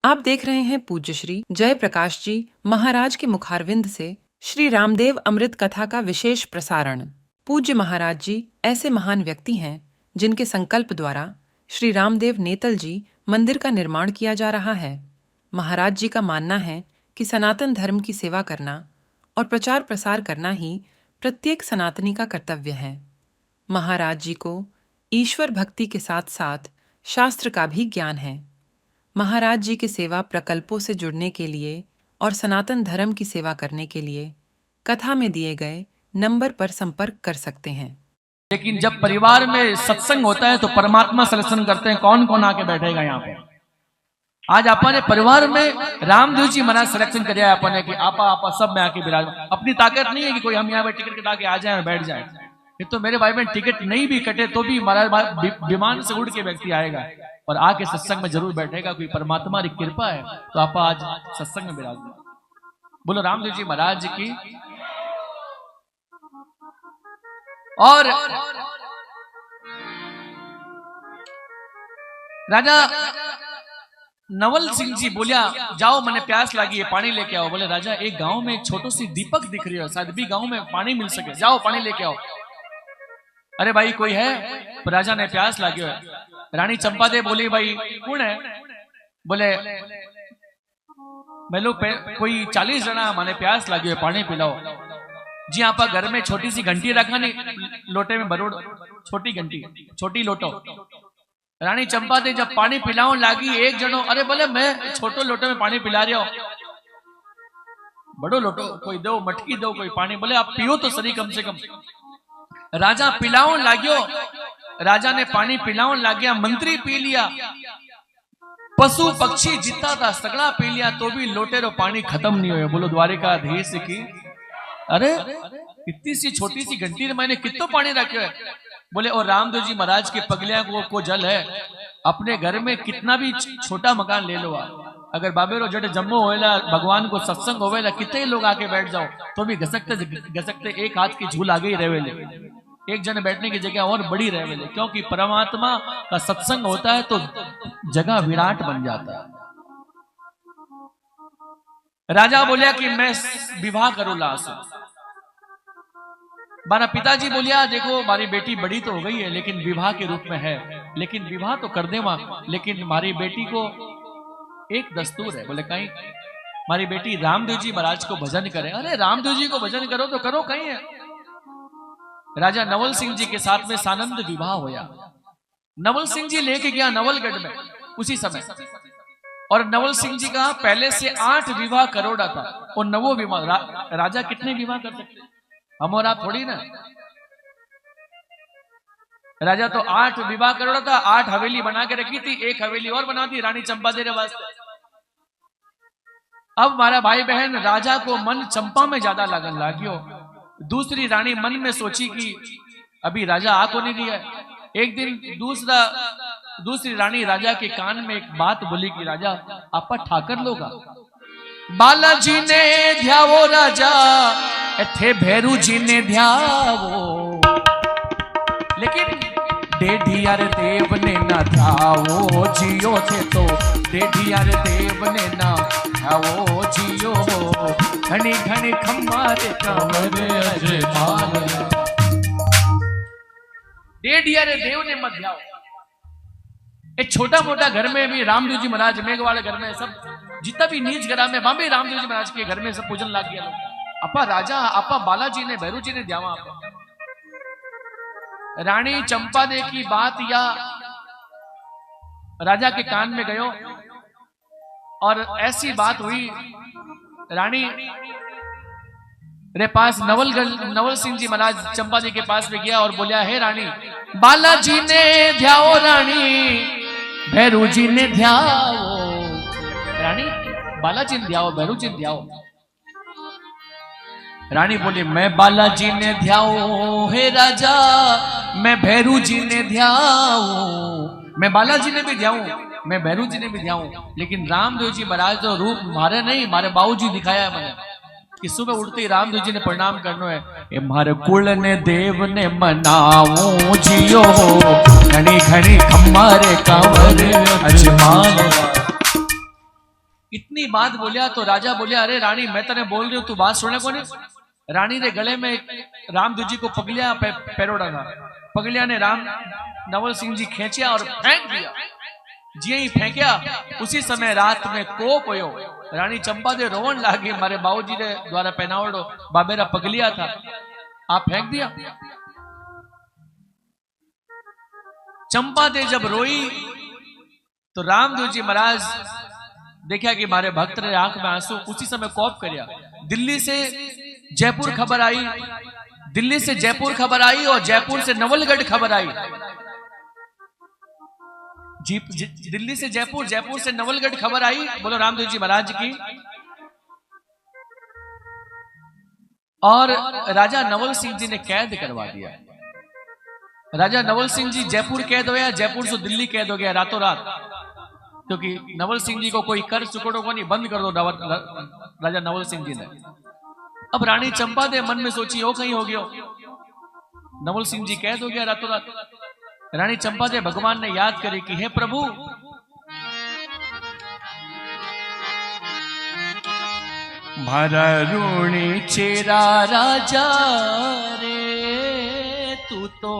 आप देख रहे हैं पूज्य श्री जय प्रकाश जी महाराज के मुखारविंद से श्री रामदेव अमृत कथा का विशेष प्रसारण। पूज्य महाराज जी ऐसे महान व्यक्ति हैं जिनके संकल्प द्वारा श्री रामदेव नेतल जी मंदिर का निर्माण किया जा रहा है। महाराज जी का मानना है कि सनातन धर्म की सेवा करना और प्रचार प्रसार करना ही प्रत्येक सनातनी का कर्तव्य है। महाराज जी को ईश्वर भक्ति के साथ साथ शास्त्र का भी ज्ञान है। महाराज जी के सेवा प्रकल्पों से जुड़ने के लिए और सनातन धर्म की सेवा करने के लिए कथा में दिए गए नंबर पर संपर्क कर सकते हैं। लेकिन जब परिवार में सत्संग होता है तो परमात्मा सत्संग करते हैं। कौन कौन आके बैठेगा यहाँ पे? आज अपने परिवार में रामदेव जी महाराज सिलेक्शन कर अपने कि आपा सब में आके विराज। अपनी ताकत नहीं है कि कोई हम यहाँ पे टिकट कटा के आ जाए और बैठ जाए। ये तो मेरे भाई बहन टिकट नहीं भी कटे तो भी महाराज विमान से उड़ के व्यक्ति आएगा और आके सत्संग में जरूर बैठेगा। कोई परमात्मा की कृपा है तो आप आज सत्संग में विराजमान। बोलो रामदेव जी महाराज की। और राजा नवल सिंह जी बोलिया जाओ मैंने प्यास लगी है पानी लेके आओ। बोले राजा एक गांव में एक छोटो सी दीपक दिख रही है, शायद भी गांव में पानी मिल सके, जाओ पानी लेके आओ। अरे भाई कोई है? तो राजा ने प्यास लगी है। रानी चंपा दे बोली भाई कौन है? बोले मैं लोग कोई 40 जना माने प्यास लगी है पानी पिलाओ जी। आप घर में छोटी सी घंटी रखा नहीं लोटे में बरोड़, छोटी घंटी छोटी लोटो। रानी चंपा दे जब पानी पिलाओ लागी एक जनो, अरे बोले मैं छोटो लोटे में पानी पिला रहा हूं, बड़ो लोटो कोई दो मटकी दो कोई पानी। बोले आप पियो तो सही कम से कम। राजा पिलाओ लाग्यो, राजा ने पानी पिलाओ लाग गया। मंत्री पी लिया, पशु पक्षी जितना था सगड़ा पी लिया तो भी लोटे रो पानी खत्म नहीं हुआ। बोलो द्वारिकाधीश की। अरे इतनी सी छोटी सी घंटी में मैंने कितना पानी रखे है? बोले और रामदेव जी महाराज के पगलिया को जल है। अपने घर में कितना भी छोटा मकान ले लो आप, अगर बाबेरो जट जम्मो होएला भगवान को सत्संग होवेला कितने लोग आके बैठ जाओ तो भी घसकते एक हाथ की झूल आगे ही रहेले, एक जन बैठने की जगह और बड़ी रहेले। क्योंकि परमात्मा का सत्संग होता है तो जगह विराट बन जाता है। राजा बोलिया कि मैं विवाह करूँ लाश। मारा पिताजी बोलिया देखो हमारी बेटी बड़ी तो हो गई है लेकिन विवाह के रूप में है, लेकिन विवाह तो कर दे मां, लेकिन हमारी बेटी को एक दस्तूर है। बोले कहीं हमारी बेटी रामदेव जी महाराज को भजन करे। अरे रामदेव जी को भजन करो तो करो कहीं है। राजा नवल सिंह जी के साथ में सानंद विवाह होया। नवल सिंह जी लेके गया नवलगढ़ में उसी समय, और नवल सिंह जी का पहले से 8 विवाह करोड़ा था और 9वां विवाह। राजा कितने विवाह कर सकते? हम और आप थोड़ी ना। राजा तो 8 विवाह करोड़ा था, 8 हवेली बना के रखी थी, एक हवेली और बना दी रानी चंपा दे वास्ते। अब हमारा भाई बहन राजा को मन चंपा में ज्यादा लगन लागियो। दूसरी रानी मन में सोची कि अभी राजा आ को नहीं दिया। एक दिन दूसरी रानी राजा के कान में एक बात बोली कि राजा आपा ठाकर लोगा। बालाजी ने ध्यावो राजा थे भैरू जी ने ध्यावो, लेकिन डेढ़ियार देव ने ना ध्यावो जियो थे तो डेढ़ियार देव ने ना ध्यावो जियो। घनी घनी खम्मारे कमरे अजमान, डेढ़ियार देव ने मत ध्याओ। एक छोटा मोटा घर में भी रामदेव जी महाराज मेघ वाले घर में सब जितना भी नीच घरा में वहां भी रामदेव जी महाराज के घर में सब पूजन लग गया। अपा राजा अपा बालाजी ने भैरू जी ने ध्यावा। रानी चंपा दे की बात या राजा के कान में गयो और ऐसी बात हुई। रानी रे पास नवल सिंह जी महाराज चंपा जी के पास में गया और बोलिया हे रानी बालाजी ने ध्याओ, रानी भैरू जी ने ध्याओ। रानी बालाजी ने ध्याओ, भैरू जी ने ध्याओ। रानी बोली मैं बालाजी ने ध्याओ हे राजा, मैं भैरू जी ने ध्याओ। मैं बालाजी ने भी ध्याऊं, मैं भैरू जी ने भी ध्याऊं, लेकिन रामदेव जी महाराज तो रूप मारे नहीं, मारे बाबू जी दिखाया है मैंने कि सुबह उठते ही रामदेव जी ने प्रणाम करना है। ए मारे कुल ने देव ने मनाऊं जियो, घनी घनी खम्मारे कंवर अजमान। इतनी बात बोलिया तो राजा बोलिया, अरे रानी मैं तेने बोल रही हूं तू बात सुने को नहीं। रानी ने गले में रामदेव जी को पगलिया, पैरोड़ा था। पगलिया ने राम नवल सिंह जी खींचा और फेंक दिया। जी ही फेंकिया उसी समय रात में कोप होयो। रानी चंपा दे रोवन लागी, मारे बाबूजी ने द्वारा पहनावड़ो बाबेरा पगलिया था, आप फेंक दिया। चंपा दे जब रोई तो रामदेव जी महाराज देखा कि मारे भक्त रे आंख में आंसू। उसी समय कोप करिया। दिल्ली से जयपुर खबर आई, दिल्ली से जयपुर खबर आई और जयपुर से नवलगढ़ खबर आई। दिल्ली से जयपुर, जयपुर से नवलगढ़ खबर आई। बोलो रामदेव जी महाराज की। और राजा नवल सिंह जी ने कैद करवा दिया। राजा नवल सिंह जी जयपुर कैद हो गया, जयपुर से दिल्ली कैद हो गया रातों रात, क्योंकि नवल सिंह जी को कोई कर चुकड़ों को नहीं, बंद कर दो राजा नवल सिंह जी ने। अब रानी चंपा दे मन में सोची हो कहीं हो गया, नवल सिंह जी कैद हो गया रातों रात। रानी चंपा दे भगवान ने याद करे कि हे प्रभु, मारा ऋणी चेरा राजा रे, तू तो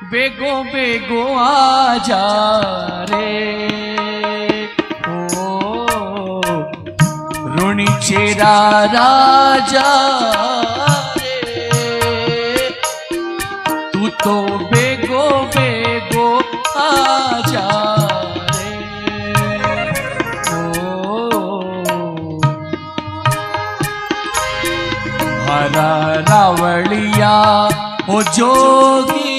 बेगो बेगो आजा रे। ओ ऋणी चेरा राजा रे, तू तो बेगो बेगो आजा रे। ओ हरा रावलिया ओ जोगी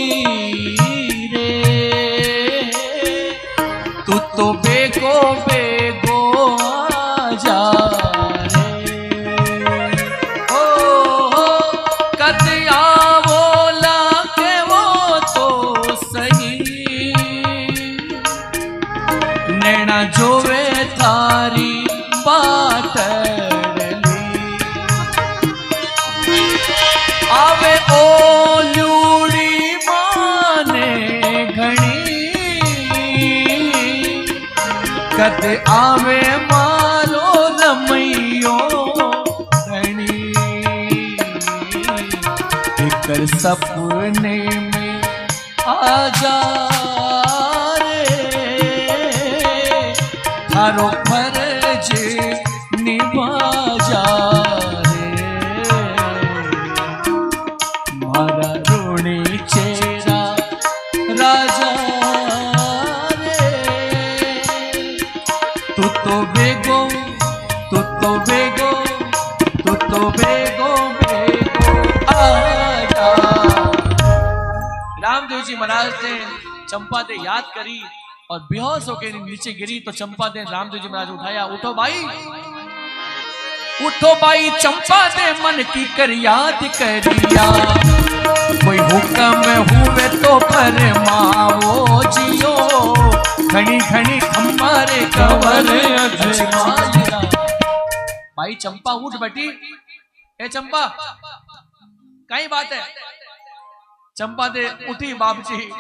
रे, तू तो बेगो बेगो आजा रे। ओ कद आवोला के वो तो सही, नैना जोवे थारी बाट आवे ओ लूड़ी माने घणी, कद आवे मालो रमैयो घणी। कर सपने में आजा रे, थारो फर्ज निभा जा रे। मारा ऋणी चेरा राजा रे, तू तो बेगो, तू तो बेगो, तू तो बेगो बेगो आजा। रामदेव जी महाराज ने चंपा दे याद करी और बेहोश होकर नीचे गिरी। तो चंपा दे रामदेव जी महाराज उठाया, उठो भाई, उठो भाई चंपा दे मन की कर याद करिया। कोई हुक्म हुए तो फरमाओ जियो, घनी घनी हमारे कवर अजमाया। भाई चंपा उठ बैठी। ए चंपा कई बात है। चंपा दे उठी बाप जी।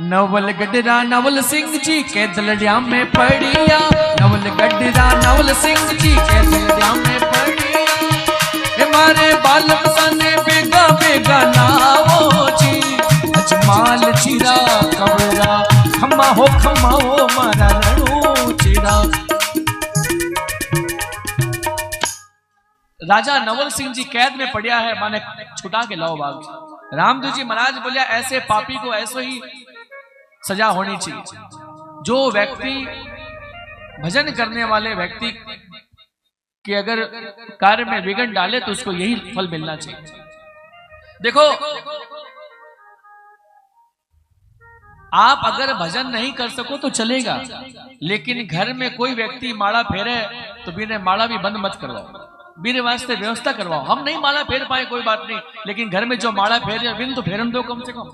नवल गडरा नवल सिंह जी के दलड़िया में पड़िया, नवल गडरा नवल सिंह जी के दलड़िया में पड़िया। हमारे बालक सने बेगा बेगा लाओ जी, अजमाल चिरा कबरा खम्मा हो मारा रणू चिरा। राजा नवल सिंह जी कैद में पड़िया है, माने छुटा के लाओ बाबू। रामदेव जी महाराज बोलिया, ऐसे पापी को ऐसे ही सजा होनी चाहिए। जो व्यक्ति भजन करने वाले व्यक्ति के अगर कार्य में विघ्न डाले तो उसको यही फल मिलना चाहिए। देखो, आप अगर भजन नहीं कर सको तो चलेगा, लेकिन घर में कोई व्यक्ति माला फेरे तो बिना माला भी बंद मत करवाओ, मेरे वास्ते व्यवस्था करवाओ। हम नहीं माला फेर पाए कोई बात नहीं, लेकिन घर में जो माला फेर बिन तो फेरन दो कम से कम।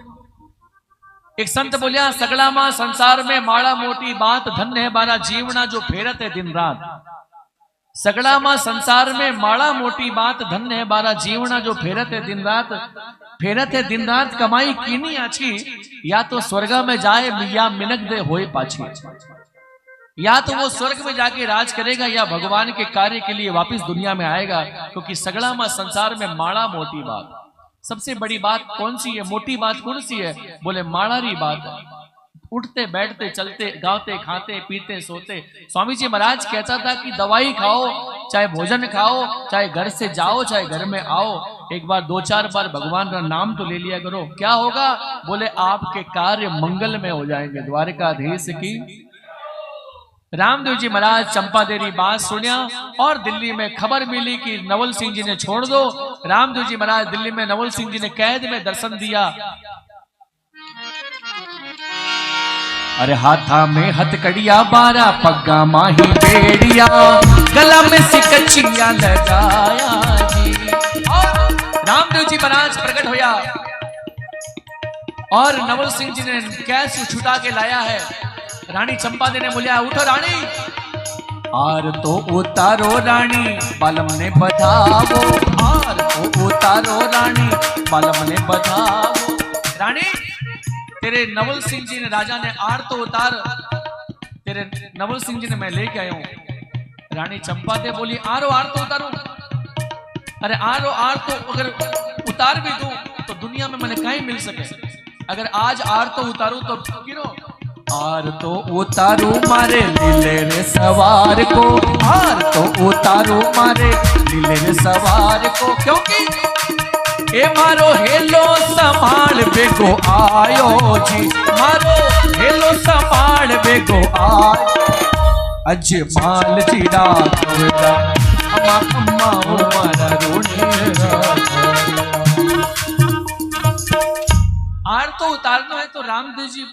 एक संत बोलिया, सगड़ा मां संसार में माला मोटी बात, धन्य है बारा जीवना जो फेरत है दिन रात। सगड़ा मां संसार में माला मोटी बात, धन्य है बारा जीवना जो फेरत है दिन रात। फेरत है दिन रात कमाई कीनी आछी, या तो स्वर्गा में जाए या मिनक दे होए पाछी। या तो वो स्वर्ग में जाके राज करेगा या भगवान के कार्य के लिए वापस दुनिया में आएगा, क्योंकि सगड़ा में संसार में माड़ा मोटी बात। सबसे बड़ी बात कौन सी है, मोटी बात कौन सी है? बोले माड़ारी बात है। उठते बैठते चलते गाते खाते पीते सोते। स्वामी जी महाराज कहता था कि दवाई खाओ, चाहे भोजन खाओ, चाहे घर से जाओ, चाहे घर में आओ, एक बार 2-4 बार भगवान का नाम तो ले लिया करो। क्या होगा? बोले आपके कार्य मंगल में हो जाएंगे। द्वारकाधीश की। रामदेव जी महाराज चंपा देरी बात सुनिया और दिल्ली में खबर मिली कि नवल सिंह जी ने छोड़ दो। रामदेव जी महाराज दिल्ली में नवल सिंह जी ने कैद में दर्शन दिया। अरे हाथा में हथकड़िया 12 पग्गा माही बेड़िया, गला में सिकचिया लगाया जी। रामदेव जी महाराज प्रकट होया और नवल सिंह जी ने कैसे छुटा के लाया है। रानी चंपा देने बोलिया, उठो रानी। आर तो उतारो रानी बालम ने बधावो, आर तो उतारो रानी बालम ने बधावो। रानी तेरे नवल सिंह जी ने, राजा ने आर तो उतार, तेरे नवल सिंह जी ने मैं लेके आया हूं। रानी चंपा दे बोली, आरो आर तो उतारू। अरे आरो आर तो अगर उतार भी दूं तो दुनिया में मैंने कहीं मिल सके। अगर आज आर तो उतारू तो गिरो। आर तो उतारू मारे लीले रे सवार को, आर तो उतारू मारे लीले रे सवार को, क्योंकि ए मारो हेलो संभाल बेगो आयो जी, मारो हेलो संभाल बेगो आयो। अज माल जीरा कोड़ा अम्मा अम्मा मारा रोने। आर तो उतारना है तो रामदेव जी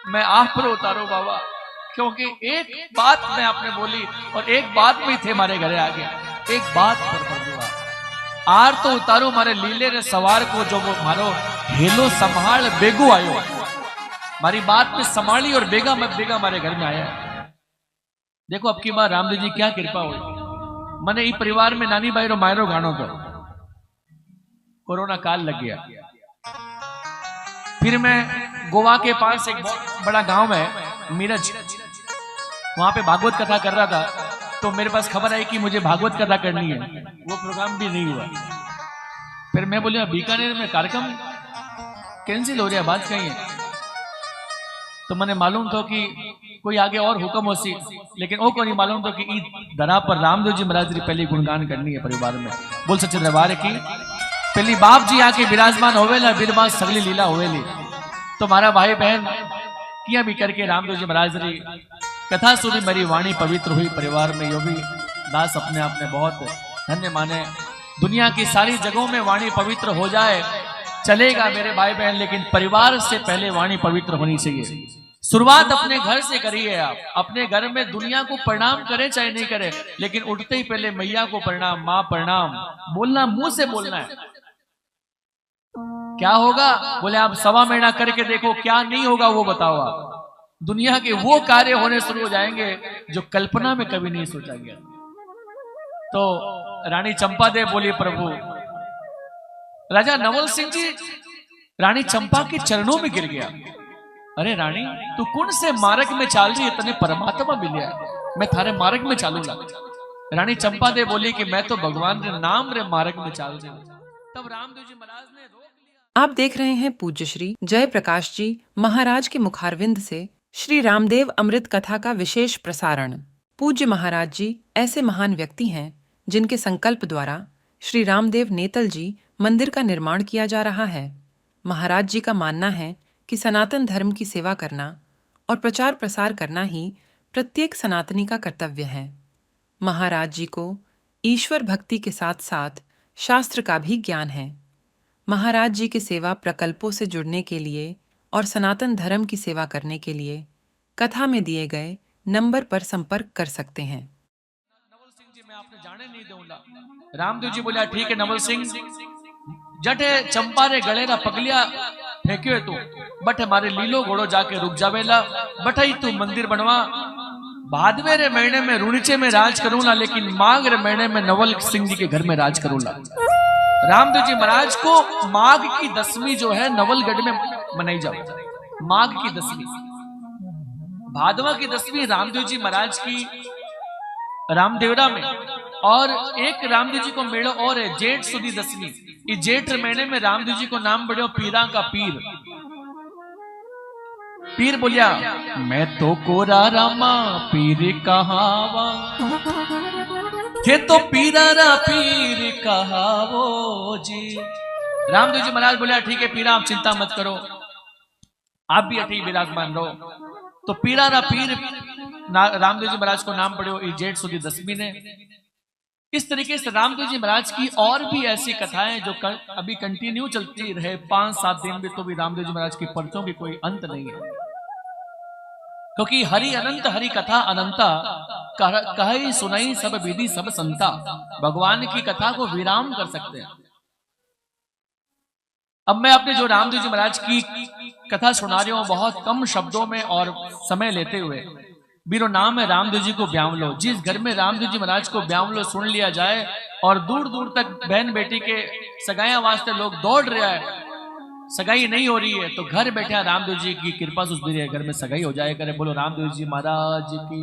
मैं आप पर उतारो बाबा, क्योंकि एक बात मैं आपने बोली और एक बात में थे हमारे घरे आ गया। एक बात पर आर तो उतारो मारे लीले रे सवार को, जो वो मारो हेलो संभाल बेगू आयो। मारी बात में संभाली और बेगा हमारे घर में आया। देखो अब की बार रामदेव जी क्या कृपा हुई। मैंने इस परिवार में नानी भाई रो मायरो गानो तो कोरोना काल लग गया। फिर मैं गोवा के पास एक बड़ा गांव है मीरज, वहां पे भागवत कथा कर रहा था, तो मेरे पास खबर आई कि मुझे भागवत कथा करनी है। वो प्रोग्राम भी नहीं हुआ। फिर मैं बोलिया बीकानेर में कार्यक्रम कैंसिल हो रहा, बात कहीं है। तो मैंने मालूम था कि कोई आगे और हुक्म हो सी, लेकिन वो को नहीं मालूम था कि ईद धरा पर रामदेव जी महाराज की पहली गुणगान करनी है परिवार में। बोल सच्चे दरबार की पहली बाप जी आके विराजमान होवेला, बिरबाज सगली लीला होवेली। तो हमारा भाई बहन किया भी करके रामदेव जी महाराज री कथा सुनी, मेरी वाणी पवित्र हुई। परिवार में यो भी दास अपने आप में बहुत धन्य माने। दुनिया की सारी जगहों में वाणी पवित्र हो जाए चलेगा मेरे भाई बहन, लेकिन परिवार से पहले वाणी पवित्र होनी चाहिए। शुरुआत अपने घर से करिए। आप अपने घर में दुनिया को प्रणाम करें चाहे नहीं करें, लेकिन उठते ही पहले मैया को प्रणाम, माँ प्रणाम बोलना, मुंह से बोलना है। क्या होगा? बोले आप 1.25 महीना करके देखो, क्या नहीं होगा वो बताओ। आप दुनिया के वो कार्य होने शुरू हो जाएंगे जो कल्पना में कभी नहीं सोचा गया। तो रानी चंपा देव बोली, प्रभु राजा नवल सिंह जी रानी चंपा के चरणों में गिर गया। अरे रानी तू कौन से मार्ग में चाल रही है? तने परमात्मा मिलिया, मैं थारे मार्ग में चालूंगा। रानी चंपा देव बोली कि मैं तो भगवान के नाम रे मार्ग में चाल रही हूं। तब रामदेव जी महाराज ने रोक लिया। आप देख रहे हैं पूज्य श्री जय प्रकाश जी महाराज के मुखारविंद से श्री रामदेव अमृत कथा का विशेष प्रसारण। पूज्य महाराज जी ऐसे महान व्यक्ति हैं जिनके संकल्प द्वारा श्री रामदेव नेतल जी मंदिर का निर्माण किया जा रहा है। महाराज जी का मानना है कि सनातन धर्म की सेवा करना और प्रचार प्रसार करना ही प्रत्येक सनातनी का कर्तव्य है। महाराज जी को ईश्वर भक्ति के साथ साथ शास्त्र का भी ज्ञान है। महाराज जी के सेवा प्रकल्पों से जुड़ने के लिए और सनातन धर्म की सेवा करने के लिए कथा में दिए गए नंबर पर संपर्क कर सकते हैं। नवल सिंह जी मैं आपने जाने नहीं दूंगा। रामदेव जी बोला ठीक है नवल सिंह, जटे चंपा रे गले रा पगलिया फेंक्यो तू, बट हमारे लीलो घोड़ो जाके रुक जावेला, बटाई तू मंदिर बनवा। भादवे रे महीने में रुणिचे में राज करूंगा, लेकिन माघ रे महीने में नवल सिंह जी के घर में राज करूंगा। रामदेव जी महाराज को माघ की 10वीं जो है नवलगढ़ में मनाई जाए। माघ की 10वीं भादवा की 10वीं रामदेव जी महाराज की रामदेवरा में, और एक रामदेव जी को मेड़ो और है जेठ सुदी 10वीं। इस जेठ महीने में रामदेव जी को नाम पड़ो पीरा का पीर। पीर बोलिया मैं तो कोरा रामा पीर कहावा, थे तो पीरा रा पीर कहावो जी। रामदेव जी महाराज बोलिया ठीक है पीरा, आप चिंता मत करो, आप भी अठी विराजमान रहो। तो पीरा रा पीर रामदेव जी महाराज को नाम पड़ो इस जेठ सुदी 10वीं ने। इस तरीके से रामदेव जी महाराज की और भी ऐसी कथाएं जो अभी कंटिन्यू चलती रहे 5-7 दिन में, तो भी रामदेव जी महाराज की पर्चों की कोई अंत नहीं है। क्योंकि हरि अनंत हरि कथा अनंता, कही सुनाई सब विधि सब संता। भगवान की कथा को विराम कर सकते हैं। अब मैं अपने जो रामदेव जी महाराज की कथा सुना रही हूं बहुत कम शब्दों में और समय लेते हुए। बीरो नाम है रामदेव जी को ब्याम लो। जिस घर में रामदेव जी महाराज को ब्याम लो सुन लिया जाए और दूर दूर तक बहन बेटी के सगाई वास्ते लोग दौड़ रहे हैं, सगाई नहीं हो रही है, तो घर बैठे रामदेव जी की कृपा से उस घर में सगाई हो जाए करे। बोलो रामदेव जी महाराज की।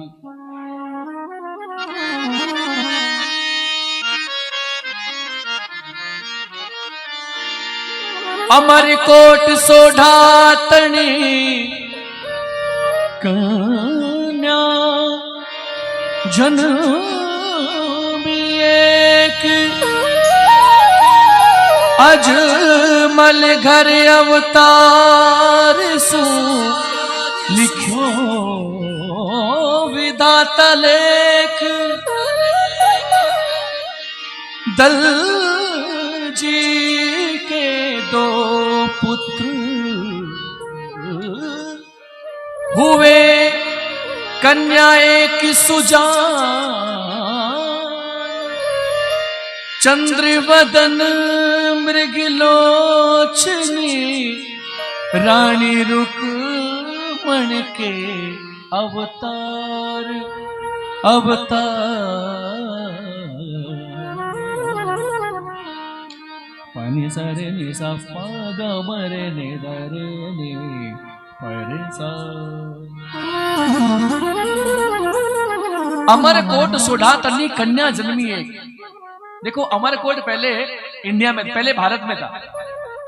अमरकोट सोढ़ातनी कन्या जन्मी एक, अजमल घर अवतार सु लिखो विधाता लेख। दल जी के 2 पुत्र हुए, कन्या एक सुजान, चंद्रवदन मृगलोचनी, रानी रुक्मण के अवतार अवतार। पानी सरे नि सा पा ग मरे ने दरे ने परे सा। अमरकोट सोढ़ातनी कन्या जन्मी एक। देखो अमरकोट पहले इंडिया में, पहले भारत में था।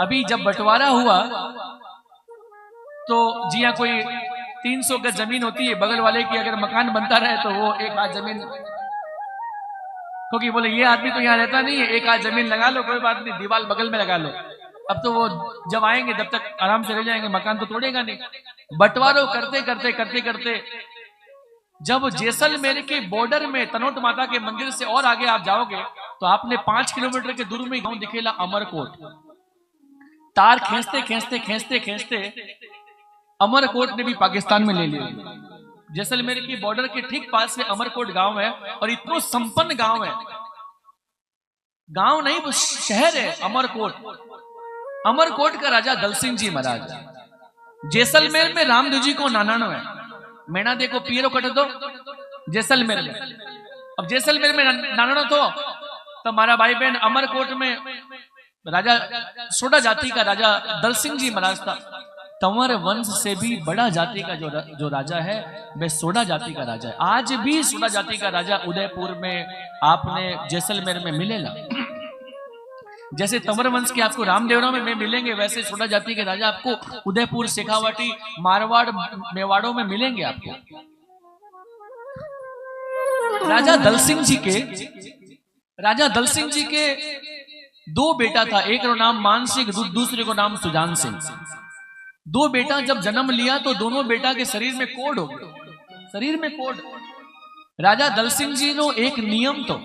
अभी जब बंटवारा हुआ तो जी हाँ कोई 300 गज जमीन होती है, बगल वाले की अगर मकान बनता रहे तो वो एक हाथ जमीन, क्योंकि बोले ये आदमी तो यहाँ रहता नहीं है, एक हाथ जमीन लगा लो, कोई बात नहीं, दीवार बगल में लगा लो। अब तो वो जब आएंगे जब तक आराम से रह जाएंगे, मकान तो तोड़ेगा नहीं। बंटवारों करते करते करते करते जब जैसलमेर के बॉर्डर में तनोट माता के मंदिर से और आगे आप जाओगे तो आपने 5 किलोमीटर के दूर में गांव दिखेला अमरकोट। तार खींचते खींचते खींचते खींचते अमरकोट ने भी पाकिस्तान में ले लिया। जैसलमेर की बॉर्डर के ठीक पास में अमरकोट गांव है, और इतना संपन्न गांव है, गांव नहीं वो शहर है अमरकोट। अमरकोट का राजा दल सिंह जी महाराज। जैसलमेर में रामदेव जी को नानानो है, मैना देखो पीरो कट दो जैसलमेर में। अब जैसलमेर में नानानो तो हमारा भाई बहन अमरकोट में राजा सोडा जाति का राजा दल सिंह जी महाराज था। तंवर वंश से भी बड़ा जाति का जो राजा है वह सोडा जाति का राजा है। आज भी सोडा जाति का राजा उदयपुर में आपने जैसलमेर में मिलेगा। जैसे तंवर वंश के आपको रामदेवरा में मिलेंगे, वैसे सोडा जाति के राजा आपको उदयपुर, शेखावाटी, मारवाड़, मेवाड़ों में मिलेंगे आपको। राजा दल सिंह जी के 2 बेटा था, एक का नाम मान सिंह, दूसरे को नाम सुजान सिंह। 2 बेटा जब जन्म लिया तो दोनों बेटा के शरीर में कोढ़ हो गए, शरीर में कोढ़। राजा दल सिंह जी नो एक नियम तो,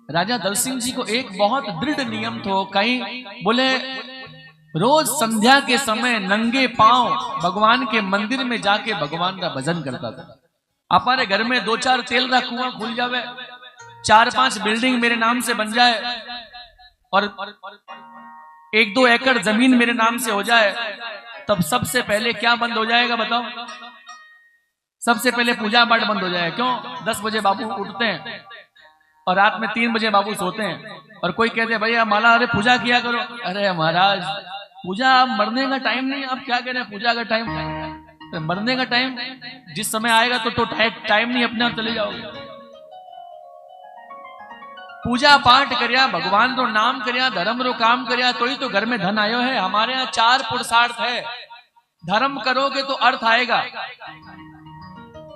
राजा दल सिंह जी को एक बहुत दृढ़ नियम तो, कहीं बोले रोज संध्या के समय नंगे पांव भगवान के मंदिर में जाके भगवान का भजन करता था। हमारे घर में 2-4 तेल का कुआं खुल जावे, 4-5 बिल्डिंग मेरे नाम से बन जाए और 1-2 एकड़ जमीन मेरे नाम से हो जाए, तब सबसे पहले क्या बंद हो जाएगा बताओ? सबसे पहले पूजा पाठ बंद हो जाएगा। क्यों? 10 बजे बाबू उठते हैं और रात में 3 बजे बाबू सोते हैं, और कोई कहते हैं भैया माला अरे पूजा किया करो। अरे महाराज पूजा आप मरने का टाइम नहीं, आप क्या कह रहे हैं पूजा का टाइम? मरने का टाइम जिस समय आएगा तो टाइम नहीं, अपने आप चले जाओगे। पूजा पाठ करिया, भगवान रो नाम करिया, धर्म रो काम करिया, तो ही तो घर में धन आयो है। हमारे यहाँ 4 पुरुषार्थ है। धर्म करोगे तो अर्थ आएगा,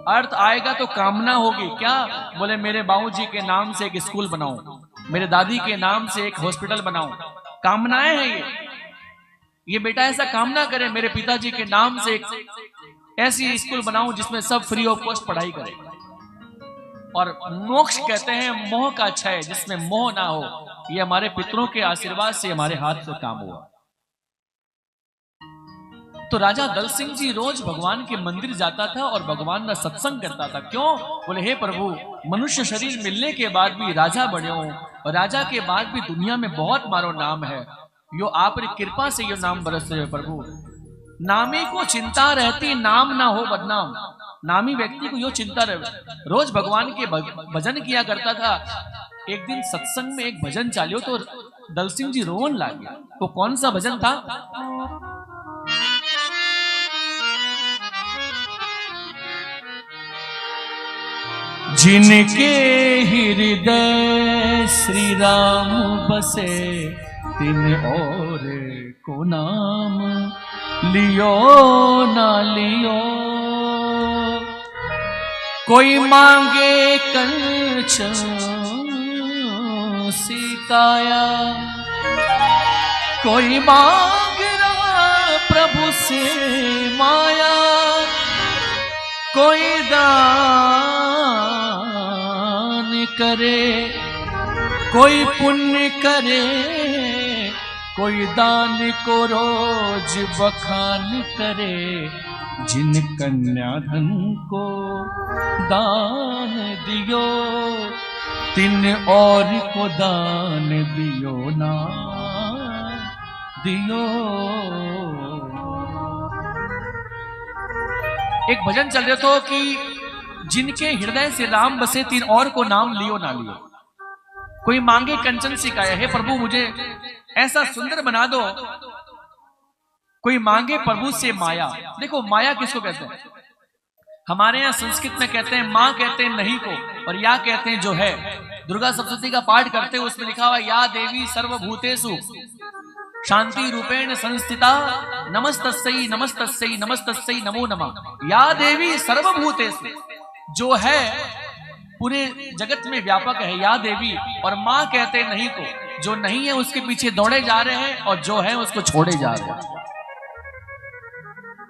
अर्थ आएगा तो कामना होगी। क्या बोले? मेरे बाबूजी के नाम से एक स्कूल बनाऊं, मेरे दादी के नाम से एक हॉस्पिटल बनाऊं। कामनाएं हैं ये बेटा ऐसा कामना करे, मेरे पिताजी के नाम से एक ऐसी स्कूल बनाऊं जिसमें सब फ्री ऑफ कॉस्ट पढ़ाई करे। और मोक्ष कहते हैं मोह का क्षय, जिसमें मोह ना हो। ये हमारे पितरों के आशीर्वाद से हमारे हाथ से काम हुआ। तो राजा दल सिंह जी रोज भगवान के मंदिर जाता था और भगवान का सत्संग करता था। क्यों? बोले हे प्रभु, मनुष्य शरीर मिलने के बाद भी राजा बने हो, और राजा के बाद भी दुनिया में बहुत मारो नाम है। यो आप कृपा से यो नाम बरस रहे हो प्रभु। नामी को चिंता रहती, नाम ना हो बदनाम। नामी व्यक्ति को यो चिंता रहे। रोज भगवान के भजन किया करता था। एक दिन सत्संग में एक भजन चालियो तो दल सिंह जी रोवन लग गया। वो कौन सा भजन था? जिनके हृदय श्री राम बसे, तिन और को नाम लियो ना लियो। कोई मांगे कंचन सिकाया, कोई मांग रहा प्रभु से माया। कोई दान करे, कोई पुण्य करे, कोई दान को रोज बखान करे। जिन कन्या धन को दान दियो, तिन और को दान दियो ना दियो। एक भजन चल रहा था कि जिनके हृदय से राम बसे, तीन और को नाम लियो ना लियो। कोई मांगे कंचन सिकाया, हे प्रभु मुझे ऐसा सुंदर बना दो। कोई मांगे प्रभु से माया। देखो माया किसको कहते हैं? हमारे यहाँ संस्कृत में कहते हैं माँ कहते हैं नहीं को, और या कहते हैं जो है। दुर्गा सप्तशती का पाठ करते हुए उसमें लिखा हुआ या देवी सर्वभूतेषु शांति रूपेण संस्थिता, नमस्तस्यै नमस्तस्यै नमस्तस्यै नमो नमः। या देवी सर्वभूतेषु, जो है पूरे जगत में व्यापक है, या देवी। और माँ कहते हैं नहीं को, जो नहीं है उसके पीछे दौड़े जा रहे हैं, और जो है उसको छोड़े जा रहे हैं।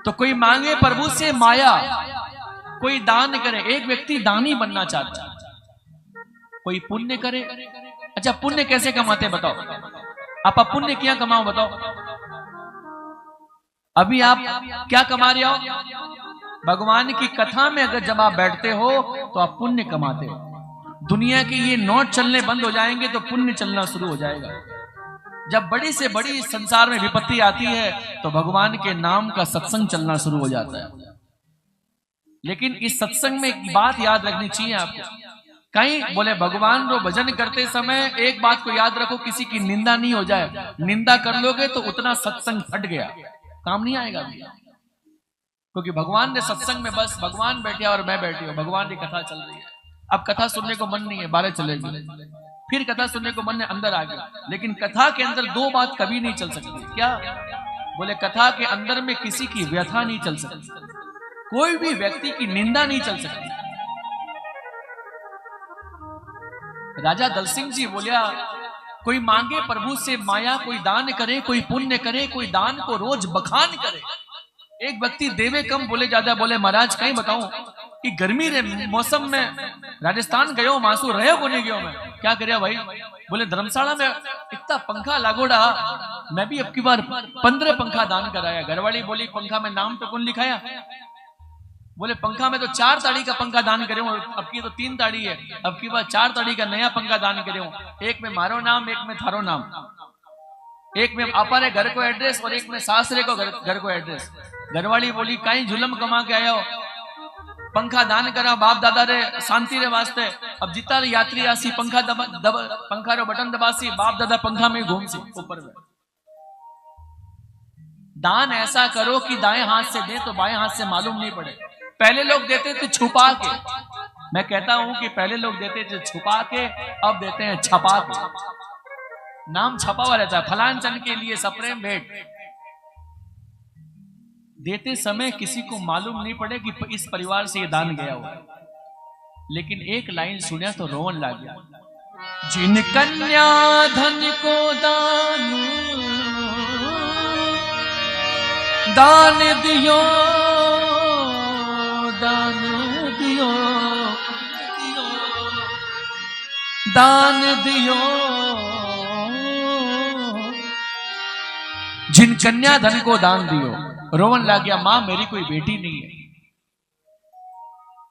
तो कोई मांगे प्रभु से माया, कोई दान करे। एक व्यक्ति दानी बनना चाहता है, कोई पुण्य करे। अच्छा पुण्य कैसे कमाते बताओ? आप पुण्य क्या कमाओ बताओ? अभी आप क्या कमा रहे हो? भगवान की कथा में अगर जब आप बैठते हो तो आप पुण्य कमाते हो। दुनिया के ये नोट चलने बंद हो जाएंगे तो पुण्य चलना शुरू हो जाएगा। जब बड़ी से बड़ी संसार में विपत्ति आती है तो भगवान के नाम का सत्संग चलना शुरू हो जाता है। लेकिन इस सत्संग में एक बात याद रखनी चाहिए आपको। कहीं बोले भगवान को भजन करते समय एक बात को याद रखो, किसी की निंदा नहीं हो जाए। निंदा कर लोगे तो उतना सत्संग फट गया, काम नहीं आएगा भैया। क्योंकि भगवान ने सत्संग में बस भगवान बैठे और मैं बैठी हूं, भगवान की कथा चल रही है। अब कथा सुनने को मन नहीं है, बाहर चले गए। फिर कथा सुनने को मन है, अंदर आ गया। लेकिन कथा के अंदर दो बात कभी नहीं चल सकती। क्या बोले? कथा के अंदर में किसी की व्यथा नहीं चल सकती, कोई भी व्यक्ति की निंदा नहीं चल सकती। राजा दल सिंह जी बोलिया कोई मांगे प्रभु से माया, कोई दान करे, कोई पुण्य करे, कोई दान को रोज बखान करे। एक व्यक्ति देवे कम बोले ज्यादा। बोले महाराज कहीं बताऊं कि गर्मी रे मौसम में राजस्थान गयो मासू रहे को नहीं गयो मैं, क्या करे भाई? बोले धर्मशाला में इतना पंखा लागोड़ा, मैं भी अब की बार 15 पंखा दान कराया। घरवाली बोली पंखा में नाम तो कौन लिखाया? बोले पंखा में तो 4 ताड़ी का पंखा दान करे हूं, अब की तो 3 ताड़ी है, अब की बार 4 ताड़ी का नया पंखा दान करे हूं। एक में मारो नाम, एक में थारो नाम, एक में अपारे घर को एड्रेस और एक में सासरे को घर को एड्रेस। घरवाली बोली कहीं जुलम कमा के आया हो, पंखा दान करा बाप दादा रे शांति रे वास्ते। अब जितना यात्री आसी पंखा पंखा रो बटन दबासी, बाप दादा पंखा में घूमसी ऊपर में। दान ऐसा करो कि दाएं हाथ से दे तो बाएं हाथ से मालूम नहीं पड़े। पहले लोग देते थे छुपा के, मैं कहता हूं कि पहले लोग देते थे छुपा के, अब देते हैं छपा के। नाम छपा हुआ रहता है, फलान चंद के लिए सप्रेम भेंट। देते समय किसी को मालूम नहीं पड़े कि इस परिवार से ये दान गया हुआ है। लेकिन एक लाइन सुना तो रोवन लग गया। जिन कन्या धन को दान दान दियो, दान दियो, दान दियो। जिन कन्या धन को दान दियो, रोवन लग गया। मां मेरी कोई बेटी नहीं है,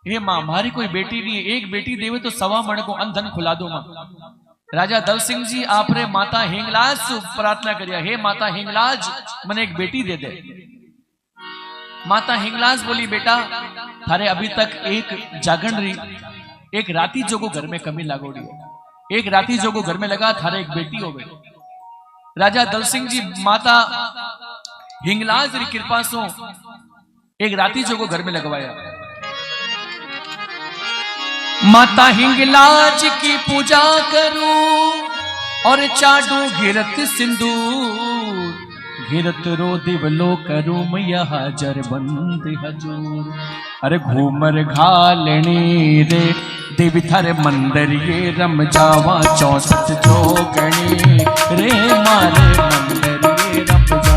हे मां हमारी कोई बेटी नहीं है, एक बेटी देवे तो 1.25 मण को अंधन खुला दो मां। राजा दल सिंह जी आपरे माता हिंगलाज से प्रार्थना करिया, हे माता हिंगलाज मने एक बेटी दे दे। माता हिंगलाज बोली बेटा थारे अभी तक एक जागण रही, एक राती जोगो घर में कमी लागोड़ी हो, एक राती जोगो घर में लगा थारे एक बेटी हो गई। राजा दल सिंह जी माता हिंगलाज री कृपा सो एक राती जोगो घर में लगवाया। माता हिंगलाज की पूजा करूं और चाडू घिरत सिंदूर, घिरत रो दिवलो करूं मैया हाजर बंद हजूर। अरे घूमर घालनी रे देवी थारे मंदिर ये रम जावा 64 जोगणी रे मारे मंदिर ये रम जावा।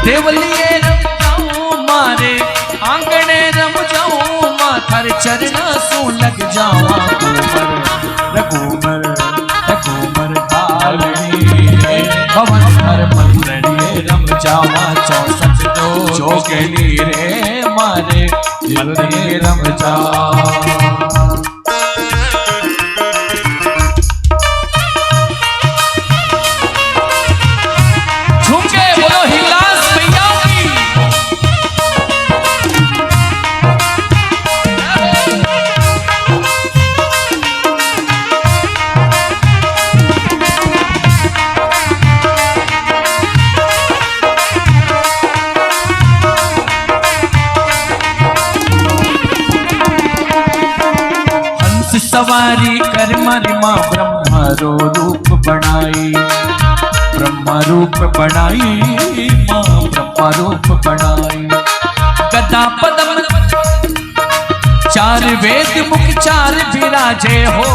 देवलिए रम जाऊं मारे आंगणे रम जाऊं, माथर चरना सो लग जावा। घूमर घूमर घालनी भवन हर मंदिर ये रम जावा 64 जोगणी रे मारे मंदिर रम जावा। सवारी कर मारी माँ ब्रह्मरो रूप बनाई, ब्रह्म रूप बनाई माँ ब्रह्म रूप बनाई। गदा पदम 4 वेद मुख 4 विराजे हो,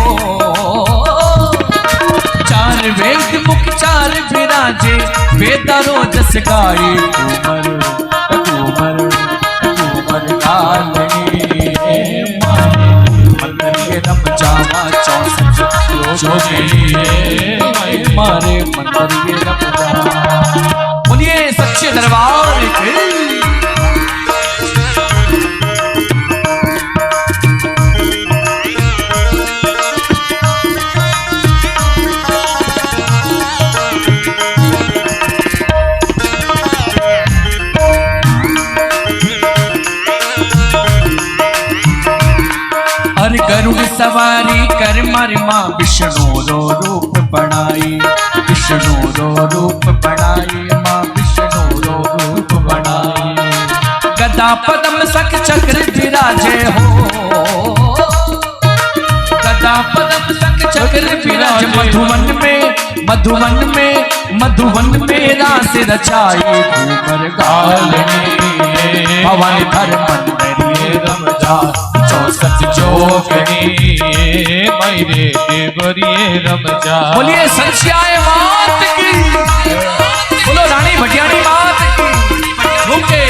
4 वेद मुख 4 विराजे वेदारो जस गाई। घूमर घूमर घालनी रम जावा 64 जोगणी रे मारे मंदिर ये रम जावा। बोलिए सच्चे दरबार की। गरुड़ सवारी कर मारी माँ विष्णु रो रूप बनाई, विष्णु रो रूप बनाई माँ विष्णु रो रूप बनाई। गदा पद्म सख चक्र विराजे हो, गदा पद्म सख चक्र विराजे। मधुवन में मधुवन में मधुवन में रास रचाई। घूमर घालनी भवन धर मंदिर ये रम जा 64 जोगणी मेरे देवरिए रम जा। बोलिए सच्चाई मात की, बोलो रानी भटियानी मात की। रुके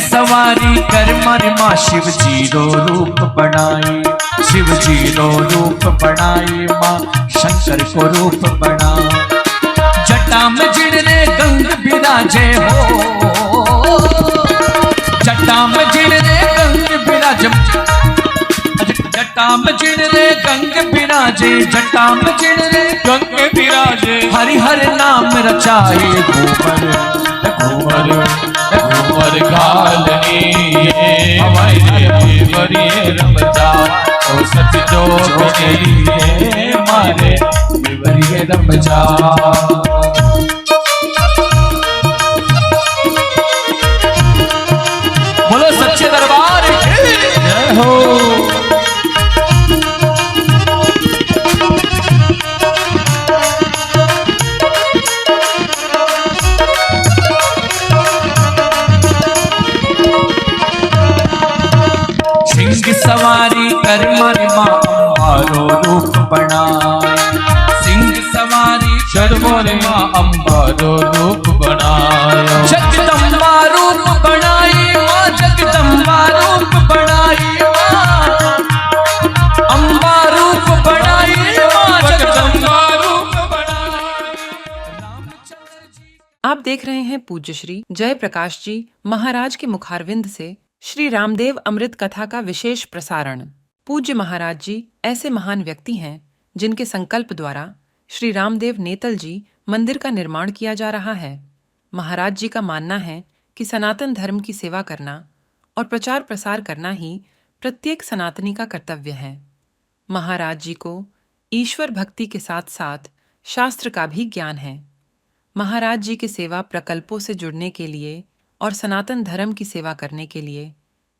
सवारी कर मारी माँ शिव जी रो रूप बनाई, शिव जी रो रूप बनाई माँ शंकर को रूप बना। जटा में जिड़ने गंग विराजे हो, जटा में जिड़ने गंग विराज, जटा में जिड़ने गंग विराजे, जटा में जिड़ने गंग विराजे। हरि हर नाम रचाए घूमर घूमर घूमर घालनी हमारे बरिए रमजा ओ सच जो बनी मारे बरिए रमजा। बोलो सच्चे दरबार की जय हो। सिंह सवारी कर मारे माँ अम्बारो रूप बनाए, सिंह सवारी कर मारे माँ अम्बारो रूप बनाया। जगदम्बा रूप बनाई माँ, जगदम्बा रूप बनाई माँ, अम्बा रूप बनाई माँ, जगदम्बा रूप बनाई। आप देख रहे हैं पूज्य श्री जय प्रकाश जी महाराज के मुखारविंद से श्री रामदेव अमृत कथा का विशेष प्रसारण। पूज्य महाराज जी ऐसे महान व्यक्ति हैं जिनके संकल्प द्वारा श्री रामदेव नेतल जी मंदिर का निर्माण किया जा रहा है। महाराज जी का मानना है कि सनातन धर्म की सेवा करना और प्रचार प्रसार करना ही प्रत्येक सनातनी का कर्तव्य है। महाराज जी को ईश्वर भक्ति के साथ साथ शास्त्र का भी ज्ञान है। महाराज जी के सेवा प्रकल्पों से जुड़ने के लिए और सनातन धर्म की सेवा करने के लिए